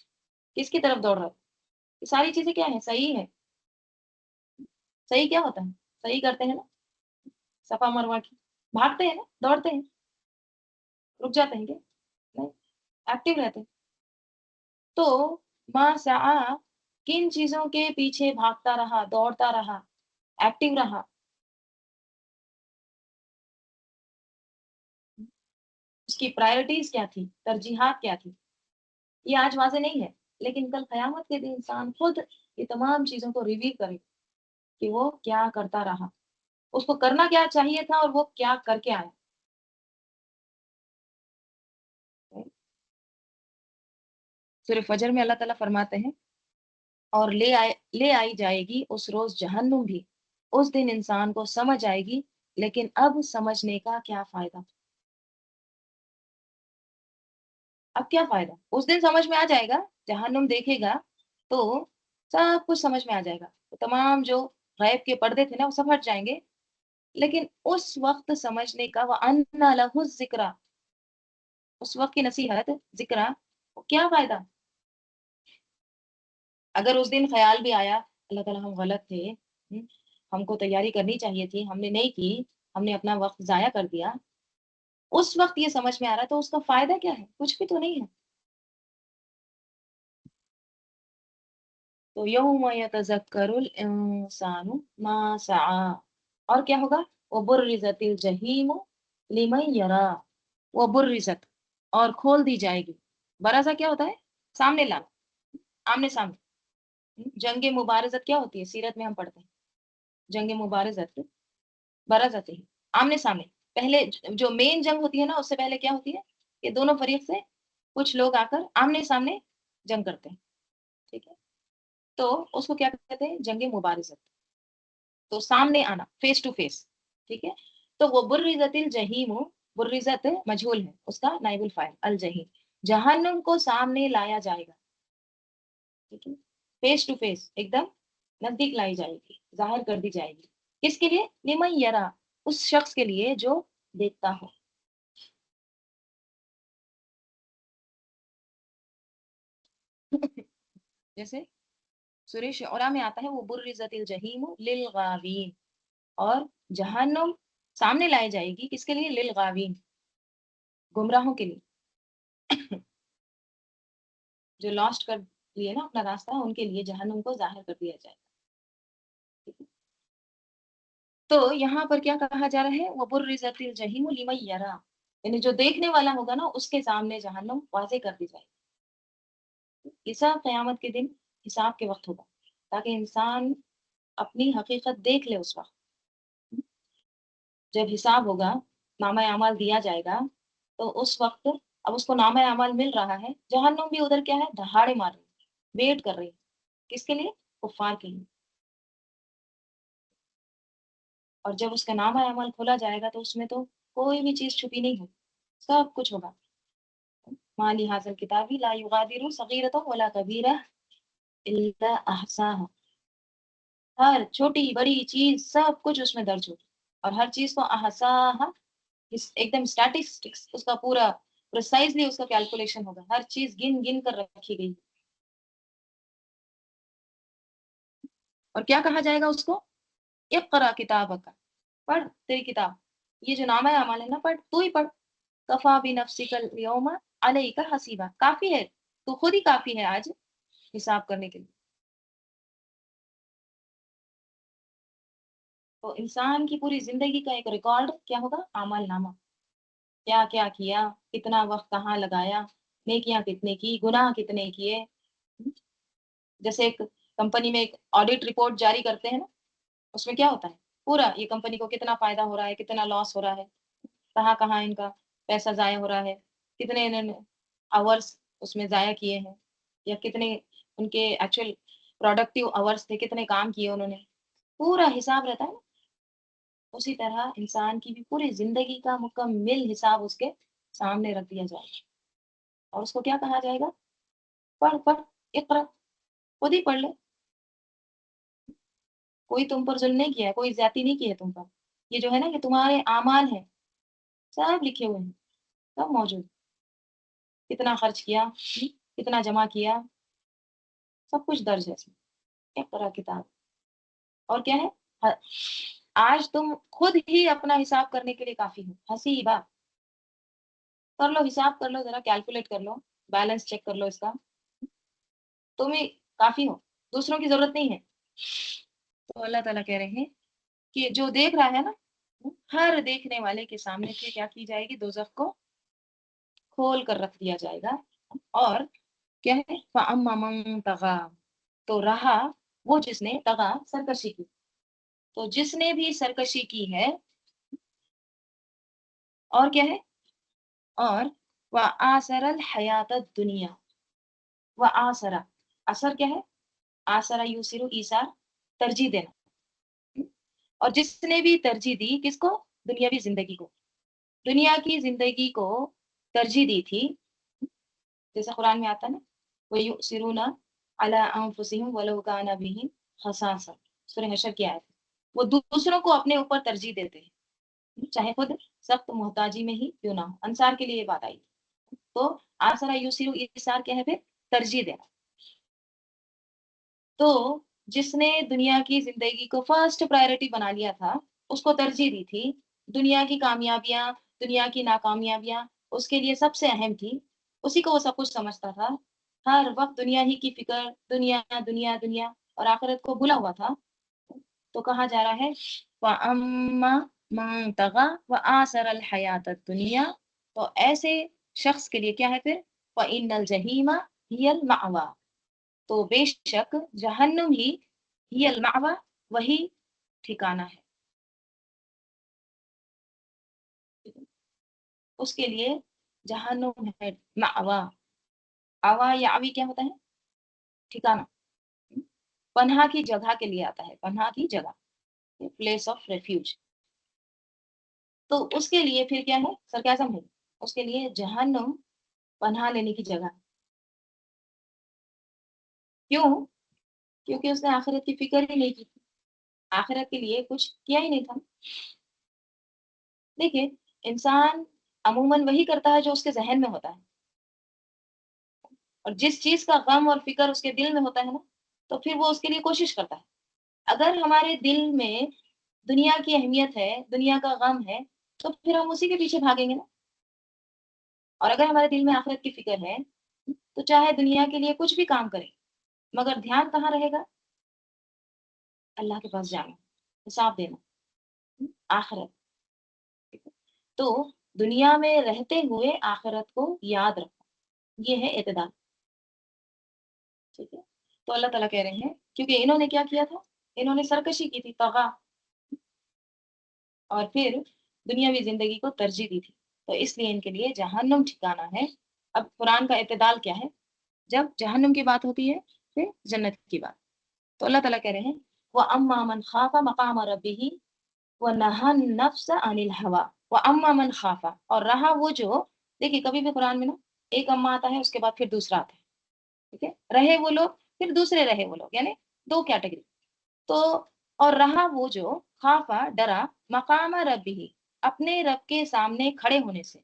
किसकी तरफ दौड़ रहा है? ये सारी चीजें क्या है? सही है। सही क्या होता है? सही करते हैं ना, सफा मरवा की, भागते हैं ना, दौड़ते हैं, रुक जाते हैं क्या? नहीं, एक्टिव रहते हैं। तो मा सआ किन चीज़ों के पीछे भागता रहा, दौड़ता रहा, एक्टिव रहा? उसकी प्रायोरिटीज़ क्या थी? तरजीहात क्या थी? ये आज वाज़ेह नहीं है, लेकिन कल क़यामत के दिन इंसान खुद ये तमाम चीज़ों को रिवील करेगा कि वो क्या करता रहा। उसको करना क्या चाहिए था और वो क्या करके आया। सूरह फ़जर में अल्लाह ताला फरमाते हैं और ले आई जाएगी उस रोज़ जहन्नुम भी। उस दिन इंसान को समझ आएगी, लेकिन अब समझने का क्या फ़ायदा? अब क्या फ़ायदा? उस दिन समझ में आ जाएगा, जहन्नुम देखेगा तो सब कुछ समझ में आ जाएगा। तो तमाम जो ग़ैब के पर्दे थे ना, वो सब हट जाएँगे। लेकिन उस वक़्त समझने का व अन्ना लहु ज़िक्रा, उस वक़्त की नसीहत, ज़िक्रा, क्या फ़ायदा? अगर उस दिन ख़्याल भी आया, अल्लाह ताला हम गलत थे, हमको तैयारी करनी चाहिए थी, हमने नहीं की, हमने अपना वक़्त ज़ाया कर दिया। उस वक़्त ये समझ में आ रहा है तो उसका फ़ायदा क्या है? कुछ भी तो नहीं है। तो यौम यतज़क्करुल इंसानु मा सआ, और क्या होगा? व बुर्रिज़तिल जहीम लिमन यरा, व बुर्रिज़त, और खोल दी जाएगी। बराज़ा क्या होता है? सामने लाना, आमने-सामने। जंग मुबारज़त क्या होती है? सीरत में हम पढ़ते हैं। जंग मुबारज़त बराज़त ही, आमने-सामने। पहले जो मेन जंग होती है ना, उससे पहले क्या होती है? कि दोनों फ़रीक से कुछ लोग आकर आमने-सामने जंग करते हैं, ठीक है? तो उसको क्या कहते हैं? जंग मुबारज़त। तो सामने आना, फेस टू फेस, ठीक है? तो वो बुर्रिज़तिल जहीम, बुर्रिज़त मजहूल है, उसका नाइबुल फ़ाइल अल जहीम। जहन्नुम को सामने लाया जाएगा, ठीक है? फेस टू फेस, एकदम नज़दीक लाई जाएगी, ज़ाहिर कर दी जाएगी। किसके लिए? लिमन यरा, उस शख्स के लिए जो देखता हो। जैसे सूरह शुअरा में आता है वो बुर्रिज़तिल जहीम लिलगावीन, और जहन्नुम सामने लाई जाएगी किसके लिए? लिलगावीन, गुमराहों के लिए। जो लॉस्ट कर लिए ना अपना रास्ता, उनके लिए जहन्नुम को ज़ाहिर कर दिया जाएगा। ठीक है? तो यहाँ पर क्या कहा जा रहा है? वबुर्रिज़तिल जहीम लिमन यरा, यानी जो देखने वाला होगा ना, उसके सामने जहन्नुम वाज़ेह कर दी जाएगी। ये सब क़यामत के दिन हिसाब के वक़्त होगा, ताकि इंसान अपनी हकीकत देख ले उस वक़्त। जब हिसाब होगा, नामा-ए-अमाल दिया जाएगा, तो उस वक़्त अब उसको नामा-ए-अमाल मिल रहा है, जहन्नुम भी उधर क्या है? दहाड़े मार रही है, वेट कर रही है। किसके लिए? कुफ़ार के लिए। और जब उसका नामा-ए-अमाल खोला जाएगा, तो उसमें तो कोई भी चीज़ छुपी नहीं होगी, सब कुछ होगा। मा लिहाज़िल किताबी ला युगादिरु सगीरतन वला कबीरह इल्ला अहसाहा। हर छोटी-बड़ी चीज़ सब कुछ उसमें दर्ज होगी, और हर चीज़ को अहसाहा, इस एकदम स्टैटिस्टिक्स उसका पूरा प्रिसाइज़ली उसका कैलकुलेशन होगा। हर चीज़ गिन-गिन कर रखी गई। और क्या कहा जाएगा उसको? इक़्रा किताबक, पढ़ तेरी किताब। ये जो नामा-ए-अमाल है ना, पढ़, तू ही पढ़। कफ़ा बिनफ़्सिकल यौमा अलैका हसीबा, काफ़ी है, तू खुद ही काफ़ी है आज हिसाब करने के लिए। तो इंसान की पूरी ज़िंदगी का एक रिकॉर्ड क्या होगा? अमलनामा। क्या-क्या किया, कितना वक़्त कहाँ लगाया, नेकियाँ कितने की, गुनाह कितने किए। हुँ, जैसे एक कंपनी में एक ऑडिट रिपोर्ट जारी करते हैं ना, उसमें क्या होता है? पूरा ये कंपनी को कितना फ़ायदा हो रहा है, कितना लॉस हो रहा है, कहाँ-कहाँ इनका पैसा ज़ाया हो रहा है, कितने इन्होंने आवर्स उसमें ज़ाया किए हैं, या कितने उनके एक्चुअल प्रोडक्टिव आवर्स थे, कितने काम किए उन्होंने, पूरा हिसाब रहता है ना। उसी तरह इंसान की भी पूरी ज़िंदगी का मुकम्मिल हिसाब उसके सामने रख दिया जाएगा, और उसको क्या कहा जाएगा? पढ़, पढ़, इक़्रा, खुद ही पढ़ ले। कोई तुम पर ज़ुल्म नहीं किया है, कोई ज़्यादती नहीं की है तुम पर। ये जो है ना, ये तुम्हारे आमाल हैं, सब लिखे हुए हैं, सब मौजूद। कितना खर्च किया, कितना जमा किया, सब कुछ दर्ज है इसमें। इक़्रा किताब, और क्या है? ह आज तुम खुद ही अपना हिसाब करने के लिए काफ़ी हो, हसीबा। कर लो, हिसाब कर लो, जरा कैलकुलेट कर लो, बैलेंस चेक कर लो इसका। तुम ही काफी हो, दूसरों की जरूरत नहीं है। तो अल्लाह ताला कह रहे हैं कि जो देख रहा है ना, हर देखने वाले के सामने से क्या की जाएगी, दोजख को खोल कर रख दिया जाएगा। और क्या है, फअम्मा मन तगा, तो रहा वो जिसने तगा, सरकशी की। तो जिसने भी सरकशी की है, और क्या है, और व आसरल हयात दुनिया, व आसरा, असर क्या है, आसरा यूसिरु ईसार, तरजीह देना। और जिसने भी तरजीह दी किसको, दुनियावी जिंदगी को, दुनिया की जिंदगी को तरजीह दी थी। जैसे कुरान में आता है ना, वो युसिरूना अला अनफुसिहिम वलौ काना बिहिम खसासा, सूरह हशर की आयत। वो दूसरों को अपने ऊपर तरजीह देते हैं, चाहे खुद सख्त मोहताजी में ही क्यों ना हो। अंसार के लिए ये बात आई। तो आसरा यूसिरु ईसार क्या है फिर, तरजीह देना। तो जिसने दुनिया की जिंदगी को फर्स्ट प्रायोरिटी बना लिया था, उसको तरजीह दी थी, दुनिया की कामयाबियां, दुनिया की नाकामयाबियां उसके लिए सबसे अहम थी, उसी को वो सब कुछ समझता था, हर वक्त दुनिया ही की फिक्र, दुनिया दुनिया दुनिया, और आखिरत को भूला हुआ था। तो कहा जा रहा है वअम्मा मन तगा व आसर अल हयात दुनिया, तो ऐसे शख्स के लिए क्या है फिर, व इन्नल जहीमा हियल मावा, तो बेशक जहन्नुम ही हियल मावा, वही ठिकाना है। उसके लिए जहन्नुम है मावा। आवा या आवी क्या होता है, ठिकाना, पन्हा की जगह के लिए आता है, पन्हा की जगह, प्लेस ऑफ रेफ्यूज। तो उसके लिए फिर क्या है, सरकाजम है, उसके लिए जहन्नुम पन्हा लेने की जगह। क्यों, क्योंकि उसने आखिरत की फिक्र ही नहीं की थी, आखिरत के लिए कुछ किया ही नहीं था। देखिए, इंसान अमूमन वही करता है जो उसके जहन में होता है, और जिस चीज का गम और फिक्र उसके दिल में होता है ना, तो फिर वो उसके लिए कोशिश करता है। अगर हमारे दिल में दुनिया की अहमियत है, दुनिया का गम है, तो फिर हम उसी के पीछे भागेंगे ना। और अगर हमारे दिल में आखिरत की फिक्र है, तो चाहे दुनिया के लिए कुछ भी काम करें, मगर ध्यान कहाँ रहेगा, अल्लाह के पास जाना, हिसाब देना, आखिरत। तो दुनिया में रहते हुए आखिरत को याद रखो, ये है इत्तेदाल। ठीक है। तो अल्लाह ताला कह रहे हैं, क्योंकि इन्होंने क्या किया था, इन्होंने सरकशी की थी, तगा, और फिर दुनियावी जिंदगी को तरजीह दी थी, तो इसलिए इनके लिए जहन्नुम ठिकाना है। अब कुरान का इत्तेदाल क्या है, जब जहन्नुम की बात होती है, फिर जन्नत की बात। तो अल्लाह ताला कह रहे हैं, व अम्मा मन खाफा मकाम रब्बिही व नहा नफ्स अनिल हवा, व अम्मा मन खाफा, और रहा वो जो, देखिए कभी भी कुरान में ना एक अम्मा आता है, उसके बाद फिर दूसरा आता है। ठीक है, रहे वो लोग, फिर दूसरे रहे वो लोग, यानी दो कैटेगरी। तो और रहा वो जो, खाफा डरा, मकाम रब्बिही, अपने रब के सामने खड़े होने से,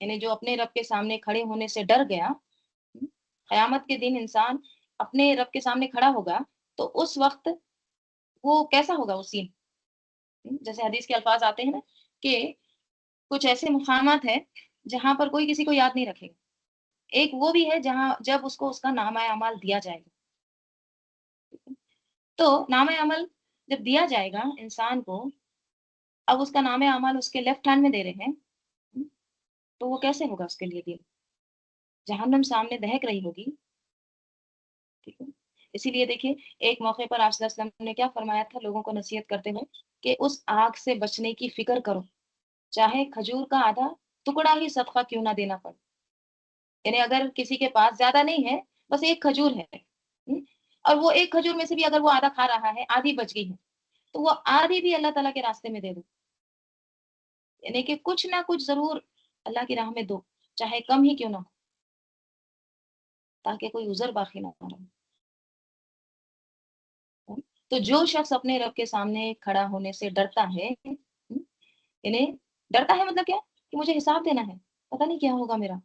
यानी जो अपने रब के सामने खड़े होने से डर गया। कयामत के दिन इंसान अपने रब के सामने खड़ा होगा, तो उस वक्त वो कैसा होगा वो सीन। जैसे हदीस के अल्फाज आते हैं ना, कि कुछ ऐसे मुकामात है जहां पर कोई किसी को याद नहीं रखेगा। एक वो भी है जहां जब उसको उसका नामा अमाल दिया जाएगा। तो नामा अमल जब दिया जाएगा इंसान को, अब उसका नामा अमाल उसके लेफ्ट हैंड में दे रहे हैं, तो वो कैसे होगा उसके लिए दिन, जहन्नम सामने दहक रही होगी। ठीक है। इसीलिए देखिए, एक मौके पर आप सल्लल्लाहु अलैहि वसल्लम ने क्या फरमाया था लोगों को नसीहत करते हुए, कि उस आग से बचने की फिक्र करो, चाहे खजूर का आधा टुकड़ा ही सदका क्यों ना देना पड़े। यानी अगर किसी के पास ज्यादा नहीं है, बस एक खजूर है, और वो एक खजूर में से भी अगर वो आधा खा रहा है, आधी बच गई है, तो वो आधी भी अल्लाह ताला के रास्ते में दे दो। यानी कि कुछ ना कुछ जरूर अल्लाह की राह में दो, चाहे कम ही क्यों ना हो, ताकि कोई उजर बाकी ना रहे। तो जो शख्स अपने रब के सामने खड़ा होने से डरता है, यानी डरता है मतलब क्या, कि मुझे हिसाब देना है, पता नहीं क्या होगा मेरा।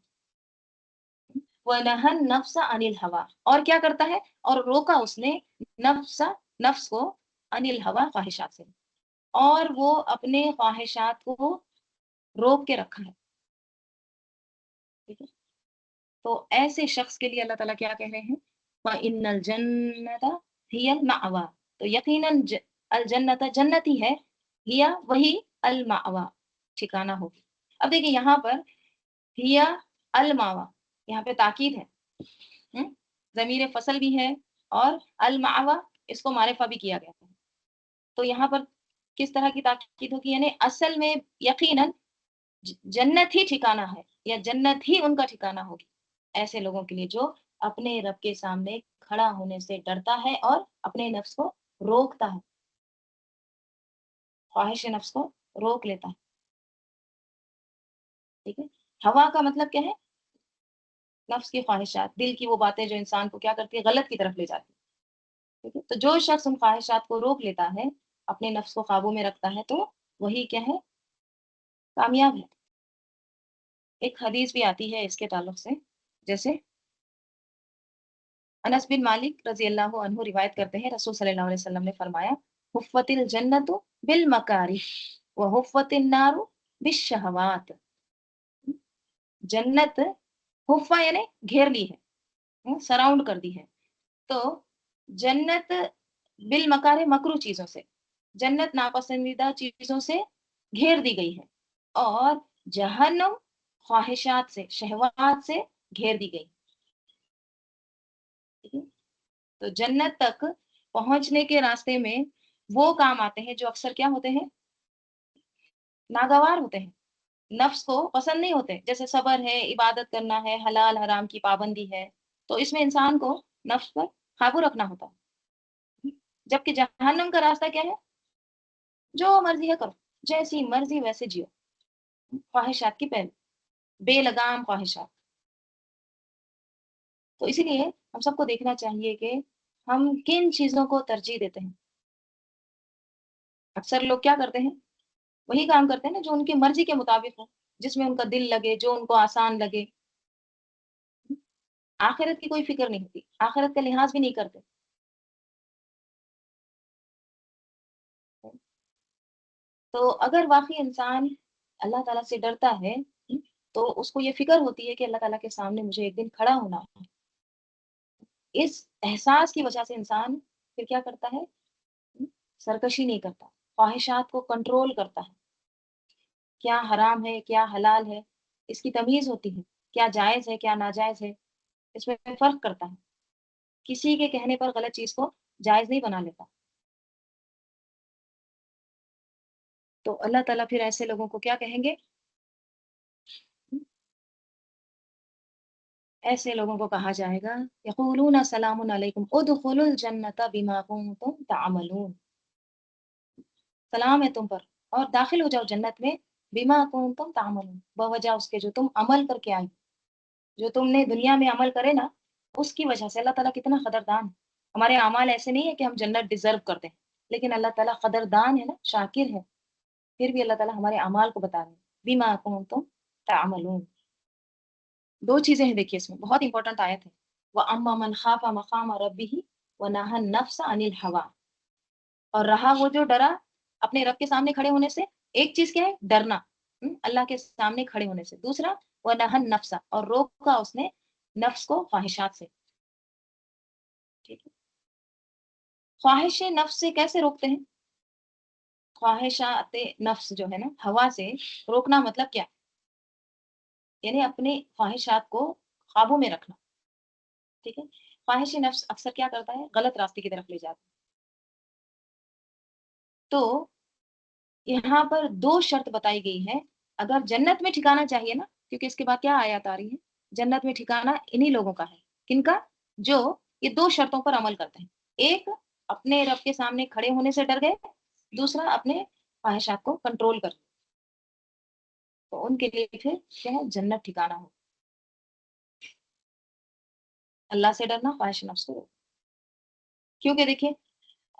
वनहन नफ्स अनिल हवा, और क्या करता है, और रोका उसने नफ्स, नफ्स को, अनिल हवा, ख्वाहिशात से, और वो अपने ख्वाहिशात को रोक के रखा है। ٹھیک ہے، تو ایسے شخص کے لیے اللہ تعالیٰ کیا کہہ رہے ہیں، وَإِنَّ الْجَنَّةَ هِيَ الْمَأْوَىٰ، تو یقیناً الجنت جنت ہی ہے، ہیا وہی المأوا ٹھکانہ ہوگی۔ اب دیکھیں یہاں پر ہیا الماوا، یہاں پہ تاکید ہے، ضمیر فصل بھی ہے، اور المأوا اس کو معرفہ بھی کیا گیا ہے۔ تو یہاں پر کس طرح کی تاکید ہوگی، یعنی اصل میں یقیناً جنت ہی ٹھکانہ ہے، یا جنت ہی ان کا ٹھکانہ ہوگی ایسے لوگوں کے لیے جو اپنے رب کے سامنے کھڑا ہونے سے ڈرتا ہے اور اپنے نفس کو روکتا ہے، خواہش نفس کو روک لیتا ہے۔ ٹھیک ہے، ہوا کا مطلب کیا ہے، نفس کی خواہشات، دل کی وہ باتیں جو انسان کو کیا کرتی ہے، غلط کی طرف لے جاتی ہے۔ ٹھیک ہے، تو جو شخص ان خواہشات کو روک لیتا ہے، اپنے نفس کو قابو میں رکھتا ہے، تو وہی کیا ہے، کامیاب ہے۔ ایک حدیث بھی آتی ہے اس کے تعلق سے، جیسے انس بن مالک رضی اللہ عنہ روایت کرتے ہیں، رسول صلی اللہ علیہ وسلم نے فرمایا، حفت الجنت بالمکارہ وحفت النار بالشہوات۔ جنت حفا یعنی گھیر لی ہے، سراؤنڈ کر دی ہے، تو جنت بالمکارہ مکروہ چیزوں سے، جنت ناپسندیدہ چیزوں سے گھیر دی گئی ہے، اور جہنم خواہشات سے، شہوات سے گھیر دی گئی۔ ٹھیک ہے؟ تو جنت تک پہنچنے کے راستے میں وہ کام آتے ہیں جو اکثر کیا ہوتے ہیں، ناگوار ہوتے ہیں، نفس کو پسند نہیں ہوتے، جیسے صبر ہے، عبادت کرنا ہے، حلال حرام کی پابندی ہے، تو اس میں انسان کو نفس پر قابو رکھنا ہوتا ہے۔ جبکہ جہنم کا راستہ کیا ہے، جو مرضی ہے کرو، جیسی مرضی ویسے جیو، خواہشات کی پہل، بے لگام خواہشات۔ تو اسی لیے ہم سب کو دیکھنا چاہیے کہ ہم کن چیزوں کو ترجیح دیتے ہیں۔ اکثر لوگ کیا کرتے ہیں، وہی کام کرتے ہیں نا جو ان کی مرضی کے مطابق ہو، جس میں ان کا دل لگے، جو ان کو آسان لگے۔ آخرت کی کوئی فکر نہیں ہوتی، آخرت کا لحاظ بھی نہیں کرتے۔ تو اگر واقعی انسان اللہ تعالیٰ سے ڈرتا ہے، تو اس کو یہ فکر ہوتی ہے کہ اللہ تعالیٰ کے سامنے مجھے ایک دن کھڑا ہونا ہے۔ اس احساس کی وجہ سے انسان پھر کیا کرتا ہے، سرکشی نہیں کرتا، خواہشات کو کنٹرول کرتا ہے، کیا حرام ہے کیا حلال ہے اس کی تمیز ہوتی ہے، کیا جائز ہے کیا ناجائز ہے اس میں فرق کرتا ہے، کسی کے کہنے پر غلط چیز کو جائز نہیں بنا لیتا۔ تو اللہ تعالیٰ پھر ایسے لوگوں کو کیا کہیں گے، ایسے لوگوں کو کہا جائے گا، یقولون سلام علیکم ادخلوا الجنت بما کنتم تعملون، سلام ہے تم پر اور داخل ہو جاؤ جنت میں، بما کنتم تعملون، بوجہ اس کے جو تم عمل کر کے آئے، جو تم نے دنیا میں عمل کرے نا، اس کی وجہ سے۔ اللہ تعالیٰ کتنا قدردان ہے، ہمارے اعمال ایسے نہیں ہے کہ ہم جنت ڈیزرو کرتے ہیں، لیکن اللہ تعالیٰ قدردان ہے نا، شاکر ہے، پھر بھی اللہ تعالیٰ ہمارے اعمال کو بتا رہے ہیں، بما کنتم تعملون۔ دو چیزیں ہیں دیکھیے اس میں، بہت امپورٹنٹ آیت ہے، وَأَمَّا مَنْ خَافَ مَقَامَ رَبِّهِ وَنَهَى النَّفْسَ عَنِ الْهَوَىٰ، اور رہا وہ جو ڈرا اپنے رب کے سامنے کھڑے ہونے سے۔ ایک چیز کیا ہے، ڈرنا اللہ کے سامنے کھڑے ہونے سے، دوسرا وَنَهَى النَّفْسَ، اور روکا اس نے نفس کو خواہشات سے۔ ٹھیک ہے، خواہش نفس سے کیسے روکتے ہیں، خواہشات نفس جو ہے نا، ہوا سے روکنا مطلب کیا، یعنی اپنے خواہشات کو قابو میں رکھنا۔ ٹھیک ہے، خواہش نفس اکثر کیا کرتا ہے، غلط راستے کی طرف لے جاتا ہے۔ تو یہاں پر دو شرط بتائی گئی ہے، اگر جنت میں ٹھکانا چاہیے نا، کیونکہ اس کے بعد کیا آیات آ رہی ہے، جنت میں ٹھکانا انہی لوگوں کا ہے، کن کا، جو یہ دو شرطوں پر عمل کرتے ہیں، ایک اپنے رب کے سامنے کھڑے ہونے سے ڈر گئے، دوسرا اپنے خواہشات کو کنٹرول کر، تو ان کے لیے پھر کیا ہے، جنت ٹھکانا ہو۔ اللہ سے ڈرنا، خواہش نفس کو روکنا۔ کیونکہ دیکھیے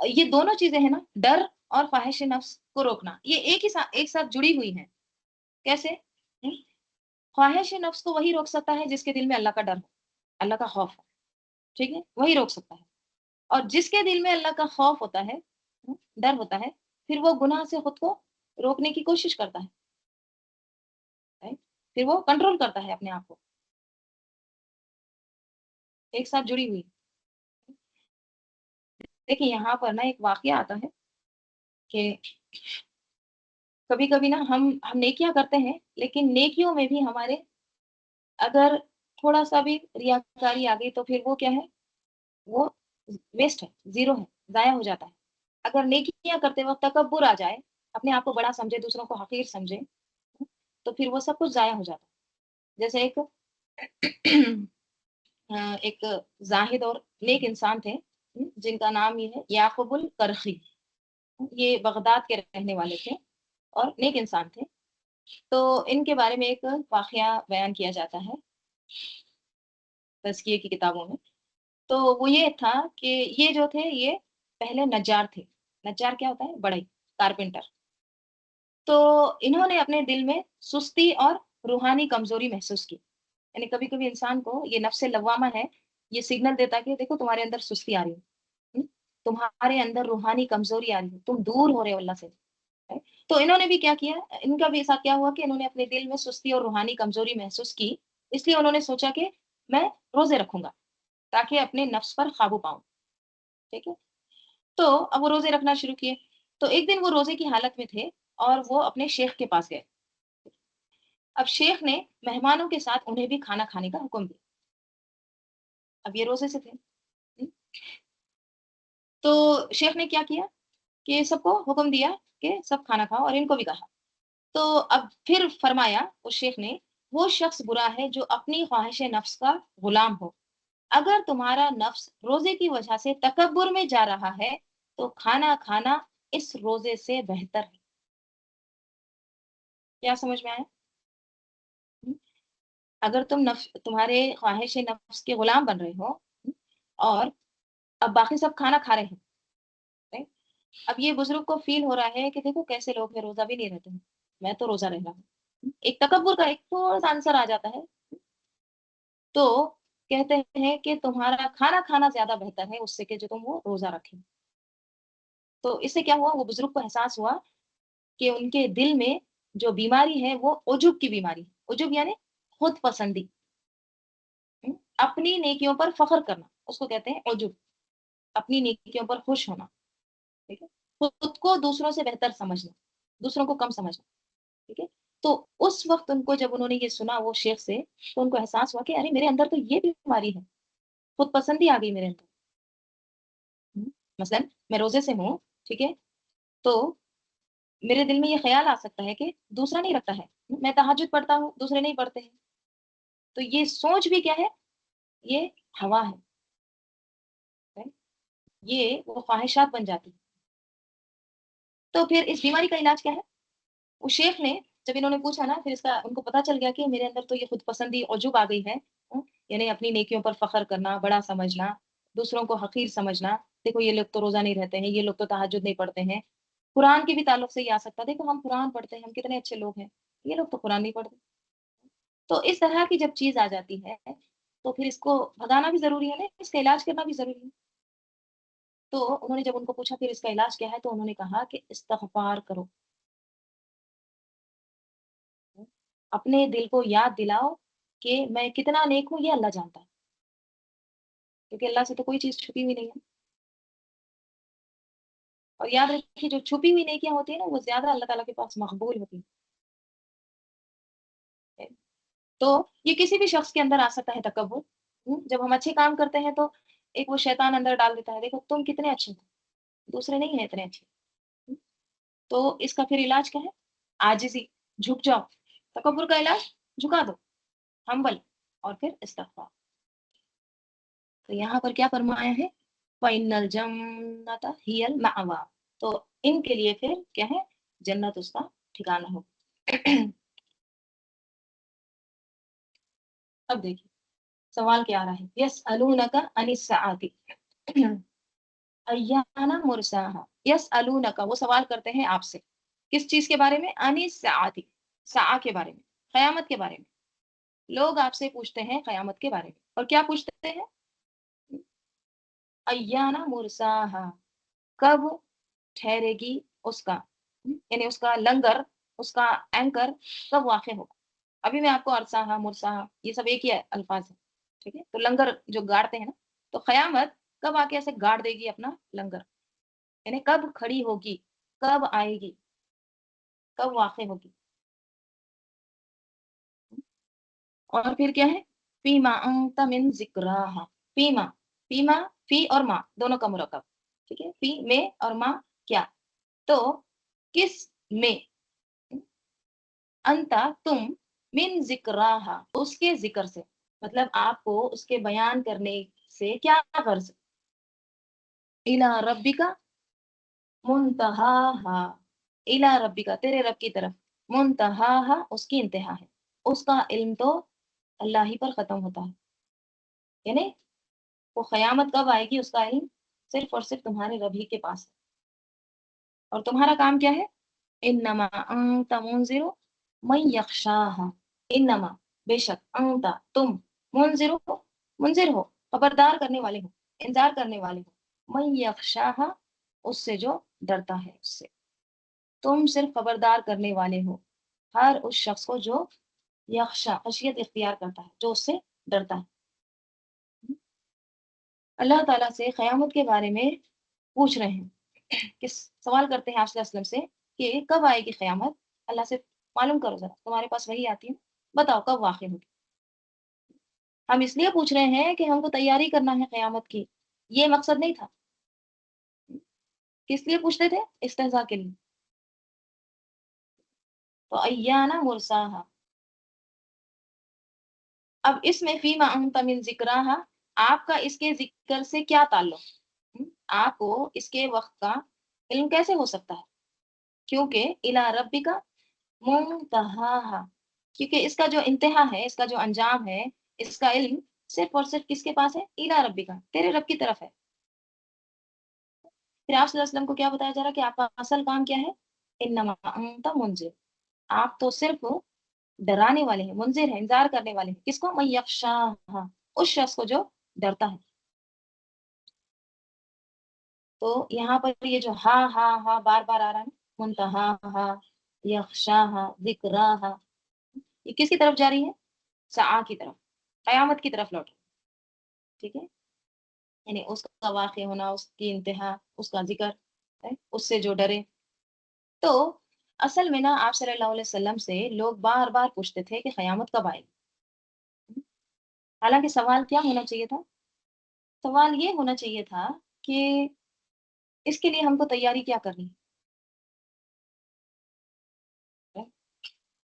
یہ دونوں چیزیں ہیں نا، ڈر اور خواہش نفس کو روکنا، یہ ایک ساتھ جڑی ہوئی ہیں۔ کیسے، ہم؟ خواہش نفس کو وہی روک سکتا ہے جس کے دل میں اللہ کا ڈر ہو، اللہ کا خوف ہو، ٹھیک ہے، وہی روک سکتا ہے۔ اور جس کے دل میں اللہ کا خوف ہوتا ہے، ڈر ہوتا ہے، پھر وہ گناہ سے خود کو روکنے کی کوشش کرتا ہے، پھر وہ کنٹرول کرتا ہے اپنے آپ کو۔ एक साथ जुड़ी हुई। देखिए यहाँ पर ना एक वाक़या आता है कि कभी-कभी ना हम नेकियाँ करते हैं, लेकिन नेकियों में भी हमारे अगर थोड़ा-सा भी रियाकारी आ गई तो फिर वो क्या है, वो वेस्ट है, ज़ीरो है, ज़ाया हो जाता है। अगर नेकियाँ करते वक़्त तकब्बुर आ जाए, अपने आप को बड़ा समझे, दूसरों को हक़ीर समझे, तो फिर वो सब कुछ ज़ाया हो जाता है। जैसे एक एक ज़ाहिद और नेक इंसान थे, जिनका नाम ये है याक़ूबुल करख़ी। ये बगदाद के रहने वाले थे और नेक इंसान थे। तो इनके बारे में एक वाक़या बयान किया जाता है तज़किये की किताबों में। तो वो ये था कि ये जो थे ये पहले नज्जार थे। नज्जार क्या होता है? बढ़ई, कारपेंटर। तो इन्होंने अपने दिल में सुस्ती और रूहानी कमज़ोरी महसूस की। यानी कभी-कभी इंसान को ये नफ्स लव्वामा है, ये सिग्नल देता है कि देखो तुम्हारे अंदर सुस्ती आ रही है। हुँ? तुम्हारे अंदर रूहानी कमज़ोरी आ रही है, तुम दूर हो रहे हो अल्लाह से। है? तो इन्होंने भी क्या किया, इनका भी साथ क्या हुआ कि इन्होंने अपने दिल में सुस्ती और रूहानी कमज़ोरी महसूस की, इसलिए उन्होंने सोचा कि मैं रोज़े रखूँगा, ताकि अपने नफ्स पर काबू पाऊँ। ठीक है? तो अब वो रोज़े रखना शुरू किए। तो एक दिन वो रोज़े की हालत में थे और वो अपने शेख के पास गए। अब शेख ने मेहमानों के साथ उन्हें भी खाना खाने का हुक्म दिया। अब ये रोज़े से थे। हुँ? तो शेख ने क्या किया कि सबको हुक्म दिया कि सब खाना खाओ और इनको भी कहा। तो अब फिर फरमाया उस शेख ने, वो शख्स बुरा है जो अपनी ख्वाहिश नफ्स का गुलाम हो। अगर तुम्हारा नफ्स रोज़े की वजह से तकब्बुर में जा रहा है, तो खाना खाना इस रोज़े से बेहतर है। क्या समझ में आया? हुँ? अगर तुम्हारे ख्वाहिश नफ्स के गुलाम बन रहे हो, और अब बाकी सब खाना खा रहे हैं, राइट? अब ये बुजुर्ग को फ़ील हो रहा है कि देखो कैसे लोग हैं, रोज़ा भी नहीं रहते हैं, मैं तो रोज़ा रह रहा हूँ। एक तकब्बुर का एक थोड़ा-सा आंसर आ जाता है, तो कहते हैं कि तुम्हारा खाना खाना ज़्यादा बेहतर है उससे कि जो तुम वो रोज़ा रखें। तो इससे क्या हुआ, वो बुजुर्ग को एहसास हुआ कि उनके दिल में जो बीमारी है वो उजुब की बीमारी है। उजुब यानी खुद पसंदी, अपनी नेकियों पर फ़ख्र करना, उसको कहते हैं उजुब, अपनी नेकियों पर खुश होना, ठीक है? खुद को दूसरों से बेहतर समझना, दूसरों को कम समझना, ठीक है? तो उस वक़्त उनको जब उन्होंने ये सुना वो शेख से, तो उनको एहसास हुआ कि अरे! मेरे अंदर तो ये बीमारी है, खुद पसंदी आ गई मेरे अंदर। मसलन मैं रोज़े से हूँ, ठीक है? तो मेरे दिल में ये ख़्याल आ सकता है कि दूसरा नहीं रखता है, मैं तहज्जुद पढ़ता हूँ, दूसरे नहीं पढ़ते हैं। तो ये सोच भी क्या है? ये हवा है, राइट? ये वो ख़्वाहिशात बन जाती हैं। तो फिर इस बीमारी का इलाज क्या है? उस शेख ने जब इन्होंने पूछा ना, फिर इसका उनको पता चल गया कि मेरे अंदर तो ये खुद पसंदी उजुब आ गई है। यानी अपनी नेकियों पर फ़ख्र करना, बड़ा समझना, दूसरों को हक़ीर समझना। देखो ये लोग तो रोज़ा नहीं रहते हैं, ये लोग तो तहज्जुद नहीं पढ़ते हैं। कुरान के भी ताल्लुक से ये आ सकता है, देखो हम कुरान पढ़ते हैं, हम कितने अच्छे लोग हैं, ये लोग तो कुरान नहीं पढ़ते। तो इस तरह की जब चीज़ आ जाती है, तो फिर इसको भगाना भी ज़रूरी है ना, इसका इलाज करना भी ज़रूरी है। तो उन्होंने जब उनको पूछा फिर इसका इलाज क्या है? तो उन्होंने कहा कि इस्तिग़फ़ार करो। अपने दिल को याद दिलाओ कि मैं कितना नेक हूँ, ये अल्लाह जानता है। क्योंकि अल्लाह से तो कोई चीज़ छुपी हुई नहीं है। और याद रखिए जो छुपी हुई नेकियाँ होती हैं ना, वो ज़्यादा अल्लाह ताला के पास मक़बूल होती हैं। तो ये किसी भी शख़्स के अंदर आ सकता है तकब्बुर। जब हम अच्छे काम करते हैं तो एक वो शैतान अंदर डाल देता है, देखो तुम कितने अच्छे हो, दूसरे नहीं हैं इतने अच्छे। हुँ, तो इसका फिर इलाज क्या है? आजिज़ी, झुक जाओ। तकब्बुर का इलाज झुका दो, हम्बल, और फिर इस्तिग़फ़ार। तो यहाँ पर क्या फरमाया है? फ़इन्नल जन्नता हियल मअवा। तो इनके लिए फिर क्या है? जन्नत उसका ठिकाना हो। अब देखिए, सवाल क्या आ रहा है? यसअलूनका अनिस्सआति अय्याना मुरसाहा। यसअलूनका, वो सवाल करते हैं आपसे। किस चीज़ के बारे में? अनिस्सआति, सआ के बारे में, क़यामत के बारे में। लोग आपसे पूछते हैं क़यामत के बारे में। और क्या पूछते हैं? अय्याना मुरसाहा, कब ठहरेगी उसका, यानी उसका लंगर, उसका एंकर कब वाक़ होगा? अभी मैं आपको अरसाहा, मुरसाहा ये सब एक ही अल्फ़ाज़ है। ٹھیک ہے، تو لنگر جو گاڑتے ہیں نا، تو قیامت کب آ کے ایسے گاڑ دے گی اپنا لنگر، یعنی کب کھڑی ہوگی، کب آئے گی، کب واقع ہوگی. اور پھر کیا ہے، فیما انت من ذکراہا، فیما، فیما، فی اور ماں دونوں کا مرکب، ٹھیک ہے، فی میں اور ماں کیا، تو کس میں، انتا تم، من ذکراہا اس کے ذکر سے، مطلب آپ کو اس کے بیان کرنے سے کیا غرض، الی ربک منتہاہا، الی ربک تیرے رب کی طرف، منتہاہا اس کی انتہا ہے، اس کا علم تو اللہ ہی پر ختم ہوتا ہے، یعنی وہ قیامت کب آئے گی اس کا علم صرف اور صرف تمہارے رب ہی کے پاس ہے، اور تمہارا کام کیا ہے، انما انت منذر من یخشاہا، انما بے شک انت تم، منذر ہو، منذر ہو خبردار کرنے والے ہو، انذار کرنے والے ہو، من یخشاہا اس سے جو ڈرتا ہے اس سے، تم صرف خبردار کرنے والے ہو ہر اس شخص کو جو یخشا خشیت اختیار کرتا ہے، جو اس سے ڈرتا ہے. اللہ تعالیٰ سے قیامت کے بارے میں پوچھ رہے ہیں، کس سوال کرتے ہیں آپ صلی اللہ علیہ وسلم سے کہ کب آئے گی قیامت، اللہ سے معلوم کرو ذرا، تمہارے پاس وہی آتی ہے، بتاؤ کب واقع ہوگی. ہم اس لیے پوچھ رہے ہیں کہ ہم کو تیاری کرنا ہے قیامت کی، یہ مقصد نہیں تھا. کس لیے پوچھتے تھے، استہزاء کے لیے. تو ایانا مرساہا، اب اس میں فیما انت من ذکراہا، آپ کا اس کے ذکر سے کیا تعلق، آپ کو اس کے وقت کا علم کیسے ہو سکتا ہے، کیونکہ الی ربک منتہاہا، کیونکہ اس کا جو انتہا ہے، اس کا جو انجام ہے، اس کا علم صرف اور صرف کس کے پاس ہے، الی ربک تیرے رب کی طرف ہے. پھر آپ صلی اللہ علیہ وسلم کو کیا بتایا جا رہا ہے کہ آپ کا اصل کام کیا ہے، انما انت منذر، آپ تو صرف ڈرانے والے ہیں، منذر ہیں، انذار کرنے والے ہیں، کس کو، من یخشاہا اس شخص کو جو ڈرتا ہے. تو یہاں پر یہ جو ہا ہا ہا بار بار آ رہا ہے، منتہا ہا، یخشاہا، ذکراہا، یہ کس کی طرف جاری ہے، ساعہ کی طرف، قیامت کی طرف لوٹ، ٹھیک ہے، یعنی اس کا واقع ہونا، اس کی انتہا، اس کا ذکر ہے، اس سے جو ڈرے. تو اصل میں نا آپ صلی اللہ علیہ وسلم سے لوگ بار بار پوچھتے تھے کہ قیامت کب آئے گی، حالانکہ سوال کیا ہونا چاہیے تھا، سوال یہ ہونا چاہیے تھا کہ اس کے لیے ہم کو تیاری کیا کرنی ہے.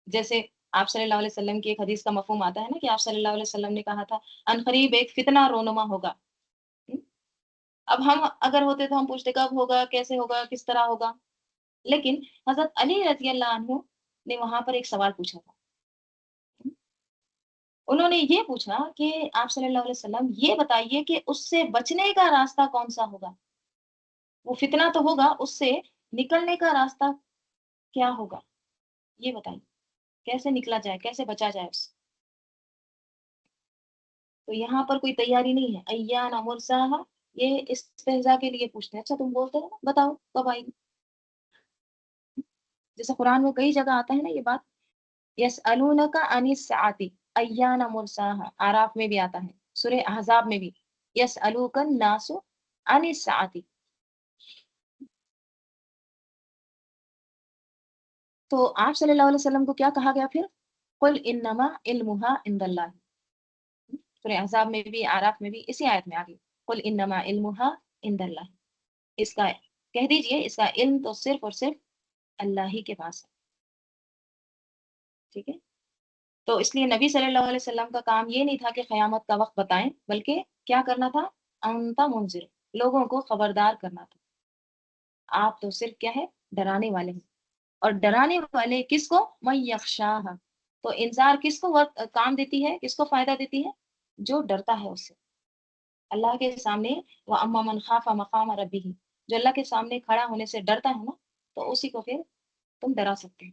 جیسے آپ صلی اللہ علیہ وسلم کی ایک حدیث کا مفہوم آتا ہے نا کہ آپ صلی اللہ علیہ وسلم نے کہا تھا ان قریب ایک فتنہ رونما ہوگا. اب ہم اگر ہوتے تو ہم پوچھتے کب ہوگا، کیسے ہوگا، کس طرح ہوگا، لیکن حضرت علی رضی اللہ عنہ نے وہاں پر ایک سوال پوچھا تھا. انہوں نے یہ پوچھا کہ آپ صلی اللہ علیہ وسلم یہ بتائیے کہ اس سے بچنے کا راستہ کون سا ہوگا، وہ فتنہ تو ہوگا، اس سے نکلنے کا راستہ کیا ہوگا، یہ بتائیے کیسے نکلا جائے، کیسے بچا جائے اس سے. تو یہاں پر کوئی تیاری نہیں ہے، ایان مرساہا یہ استہزاء کے لیے پوچھتے ہیں، اچھا تم بولتے ہو نا بتاؤ کب آئے گی. جیسے قرآن میں کئی جگہ آتا ہے نا یہ بات، یسألونک عن الساعۃ ایان مرساہا، آراف میں بھی آتا ہے، سورہ احزاب میں بھی، یسألوک الناس عن الساعۃ. تو آپ صلی اللہ علیہ وسلم کو کیا کہا گیا پھر، قل انما علمها عند اللہ، سورہ احزاب میں بھی، آراف میں بھی، اسی آیت میں آگے قل انما علمها عند اللہ، اس کا کہہ دیجئے اس کا علم تو صرف اور صرف اللہ ہی کے پاس ہے. ٹھیک ہے، تو اس لیے نبی صلی اللہ علیہ وسلم کا کام یہ نہیں تھا کہ قیامت کا وقت بتائیں، بلکہ کیا کرنا تھا، انتا منذر لوگوں کو خبردار کرنا تھا. آپ تو صرف کیا ہے، ڈرانے والے ہیں، اور ڈرانے والے کس کو، من یخشاہ، تو انذار کس کو وقت کام دیتی ہے، کس کو فائدہ دیتی ہے، جو ڈرتا ہے اس سے. اللہ کے سامنے وہ اما من خاف مقام ربی، جو اللہ کے سامنے کھڑا ہونے سے ڈرتا ہے نا، تو اسی کو پھر تم ڈرا سکتے ہیں.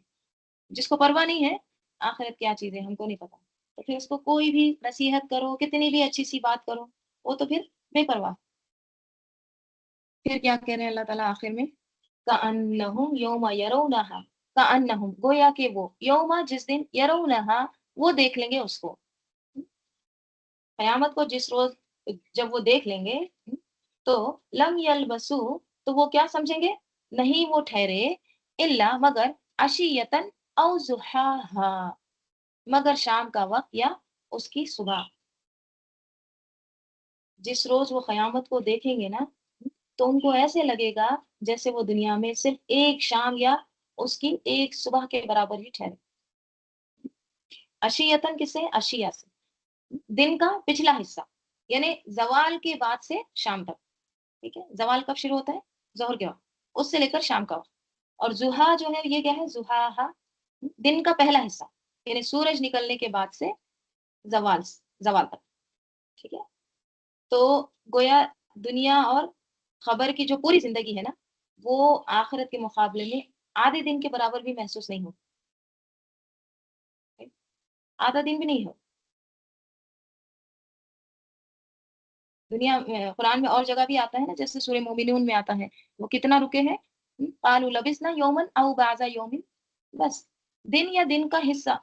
جس کو پرواہ نہیں ہے آخرت کیا چیز ہے ہم کو نہیں پتا، تو پھر اس کو کوئی بھی نصیحت کرو، کتنی بھی اچھی سی بات کرو، وہ تو پھر بے پرواہ. پھر کیا کہہ رہے ہیں اللہ تعالیٰ آخر میں، کأنہم یوم یرونہا، کأنہم گویا کہ وہ، یوم جس دن، یرونہا وہ دیکھ لیں گے اس کو، قیامت کو جس روز جب وہ دیکھ لیں گے تو لم یلبسو، تو وہ کیا سمجھیں گے؟ نہیں وہ ٹھہرے، الا مگر عشیتن او ضحاہا، مگر شام کا وقت یا اس کی صبح. جس روز وہ قیامت کو دیکھیں گے نا تو ان کو ایسے لگے گا جیسے وہ دنیا میں صرف ایک شام یا اس کی ایک صبح کے برابر ہی ٹھہرے. عشیتن کس سے؟ عشیہ سے، دن کا پچھلا حصہ، یعنی زوال کے بعد سے شام تک. ٹھیک ہے، زوال کب شروع ہوتا ہے؟ ظہر کے وقت، اس سے لے کر شام کا وقت. اور زحا جو ہے یہ کیا ہے؟ زحاہا دن کا پہلا حصہ، یعنی سورج نکلنے کے بعد سے زوال، زوال تک. ٹھیک ہے، تو گویا دنیا اور خبر کی جو پوری زندگی ہے نا وہ آخرت کے مقابلے میں آدھے دن کے برابر بھی محسوس نہیں ہو. آدھا دن بھی نہیں ہو. دنیا قرآن میں اور جگہ بھی آتا ہے نا، جیسے سورہ مومنون میں آتا ہے، وہ کتنا رکے ہیں؟ قالوا لبسنا یومن او بعض یوم، بس دن یا دن کا حصہ،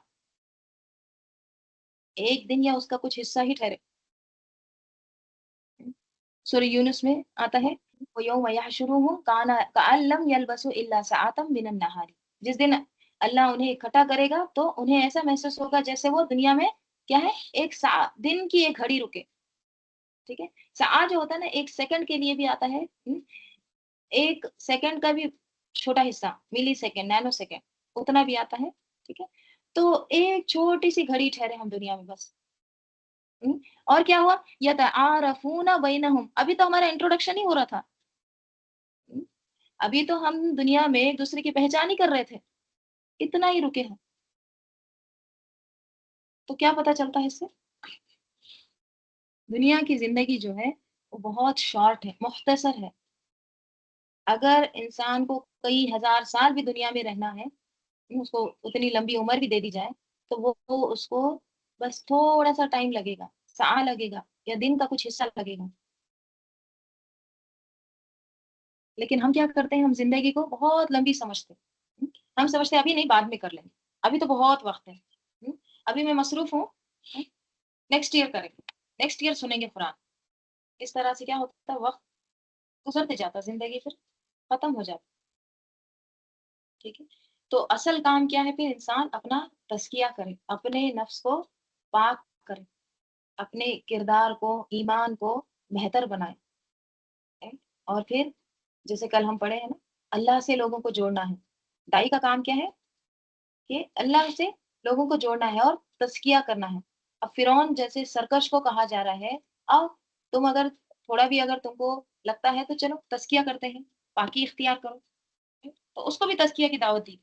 ایک دن یا اس کا کچھ حصہ ہی ٹھہرے. سورہ یونس میں آتا ہے وَيَوْمَ يَحْشُرُهُمْ كَأَن لَّمْ يَلْبَثُوا إِلَّا سَاعَةً مِّنَ النَّهَارِ. جس دن اللہ انہیں اکٹھا کرے گا تو انہیں ایسا محسوس ہوگا جیسے وہ دنیا میں کیا ہے؟ ایک دن کی ایک گھڑی رکے. ٹھیک ہے، ساعہ جو ہوتا ہے نا ایک سیکنڈ کے لیے بھی آتا ہے، ایک سیکنڈ کا بھی چھوٹا حصہ، ملی سیکنڈ، نینو سیکنڈ، اتنا بھی آتا ہے. ٹھیک ہے، تو ایک چھوٹی سی گھڑی ٹھہرے ہم دنیا میں بس. اور کیا ہوا؟ یتعارفون بینہم، ابھی تو ہمارا انٹروڈکشن ہی ہو رہا تھا. ابھی تو ہم دنیا میں ایک دوسرے کی پہچان ہی کر رہے تھے، اتنا ہی رکے ہیں. تو کیا پتا چلتا ہے اس سے؟ دنیا کی زندگی جو ہے وہ بہت شارٹ ہے، مختصر ہے. اگر انسان کو کئی ہزار سال بھی دنیا میں رہنا ہے، اس کو اتنی لمبی عمر بھی دے دی جائے تو وہ اس کو بس تھوڑا سا ٹائم لگے گا، ساعة لگے گا یا دن کا کچھ حصہ لگے گا. لیکن ہم کیا کرتے ہیں؟ ہم زندگی کو بہت لمبی سمجھتے ہیں. ہم سمجھتے ہیں ابھی نہیں، بعد میں کر لیں گے، ابھی تو بہت وقت ہے، ابھی میں مصروف ہوں، نیکسٹ ایئر کریں گے، نیکسٹ ایئر سنیں گے قرآن. اس طرح سے کیا ہوتا ہے؟ وقت گزرتے جاتا، زندگی پھر ختم ہو جاتی. ٹھیک ہے، تو اصل کام کیا ہے؟ پھر انسان اپنا تزکیہ کرے، اپنے نفس کو پاک کرے، اپنے کردار کو، ایمان کو بہتر بنائے. اور پھر جیسے کل ہم پڑھے ہیں نا، اللہ سے لوگوں کو جوڑنا ہے. دائی کا کام کیا ہے؟ کہ اللہ سے لوگوں کو جوڑنا ہے اور تزکیہ کرنا ہے. اب فرعون جیسے سرکش کو کہا جا رہا ہے، اب تم اگر تھوڑا بھی اگر تم کو لگتا ہے تو چلو تزکیہ کرتے ہیں، پاکی اختیار کرو. تو اس کو بھی تزکیہ کی دعوت دی.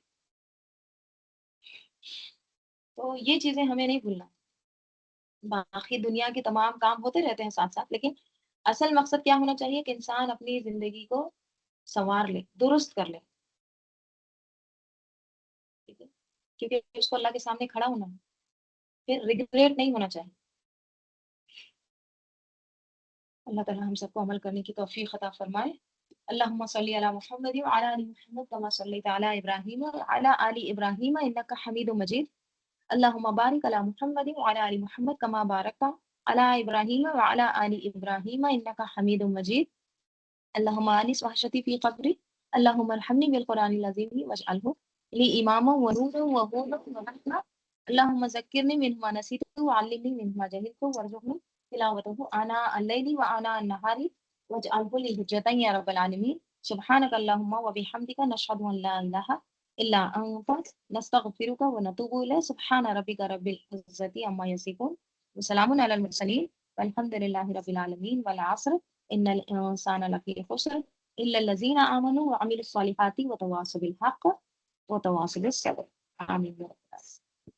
تو یہ چیزیں ہمیں نہیں بھولنا. باقی دنیا کے تمام کام ہوتے رہتے ہیں ساتھ ساتھ، لیکن اصل مقصد کیا ہونا چاہیے؟ کہ انسان اپنی زندگی کو سنوار لے، درست کر لے. ٹھیک ہے، کیونکہ اس کو اللہ کے سامنے کھڑا ہونا ہے، پھر ریگریٹ نہیں ہونا چاہیے. اللہ تعالی ہم سب کو عمل کرنے کی توفیق عطا فرمائے. اللهم صل على محمد وعلى ال محمد كما صليت على ابراهيم وعلى ال ابراهيم انك حميد مجيد. اللهم بارك على محمد وعلى ال محمد كما باركت على ابراهيم وعلى ال ابراهيم انك حميد مجيد. اللهم انس وحشتي في قبري. اللهم ارحمني بالقران العظيم واجعله لي اماما ونورا وهدى ورحمه. اللهم ذكرني مما نسيت وعلمني مما جهلت وارزقني تلاوته آناء الليل وآناء النهار واجعله لي حجة يا رب العالمين. سبحانك اللهم وبحمدك نشهد أن لا إله إلا أنت نستغفرك ونتوب إليك. سبحان ربك رب العزة عما يصفون وسلام على المرسلين والحمد لله رب العالمين. والعصر إن الإنسان لفي خسر إلا الذين آمنوا وعملوا الصالحات وتواصوا بالحق وتواصوا بالصبر. آمين.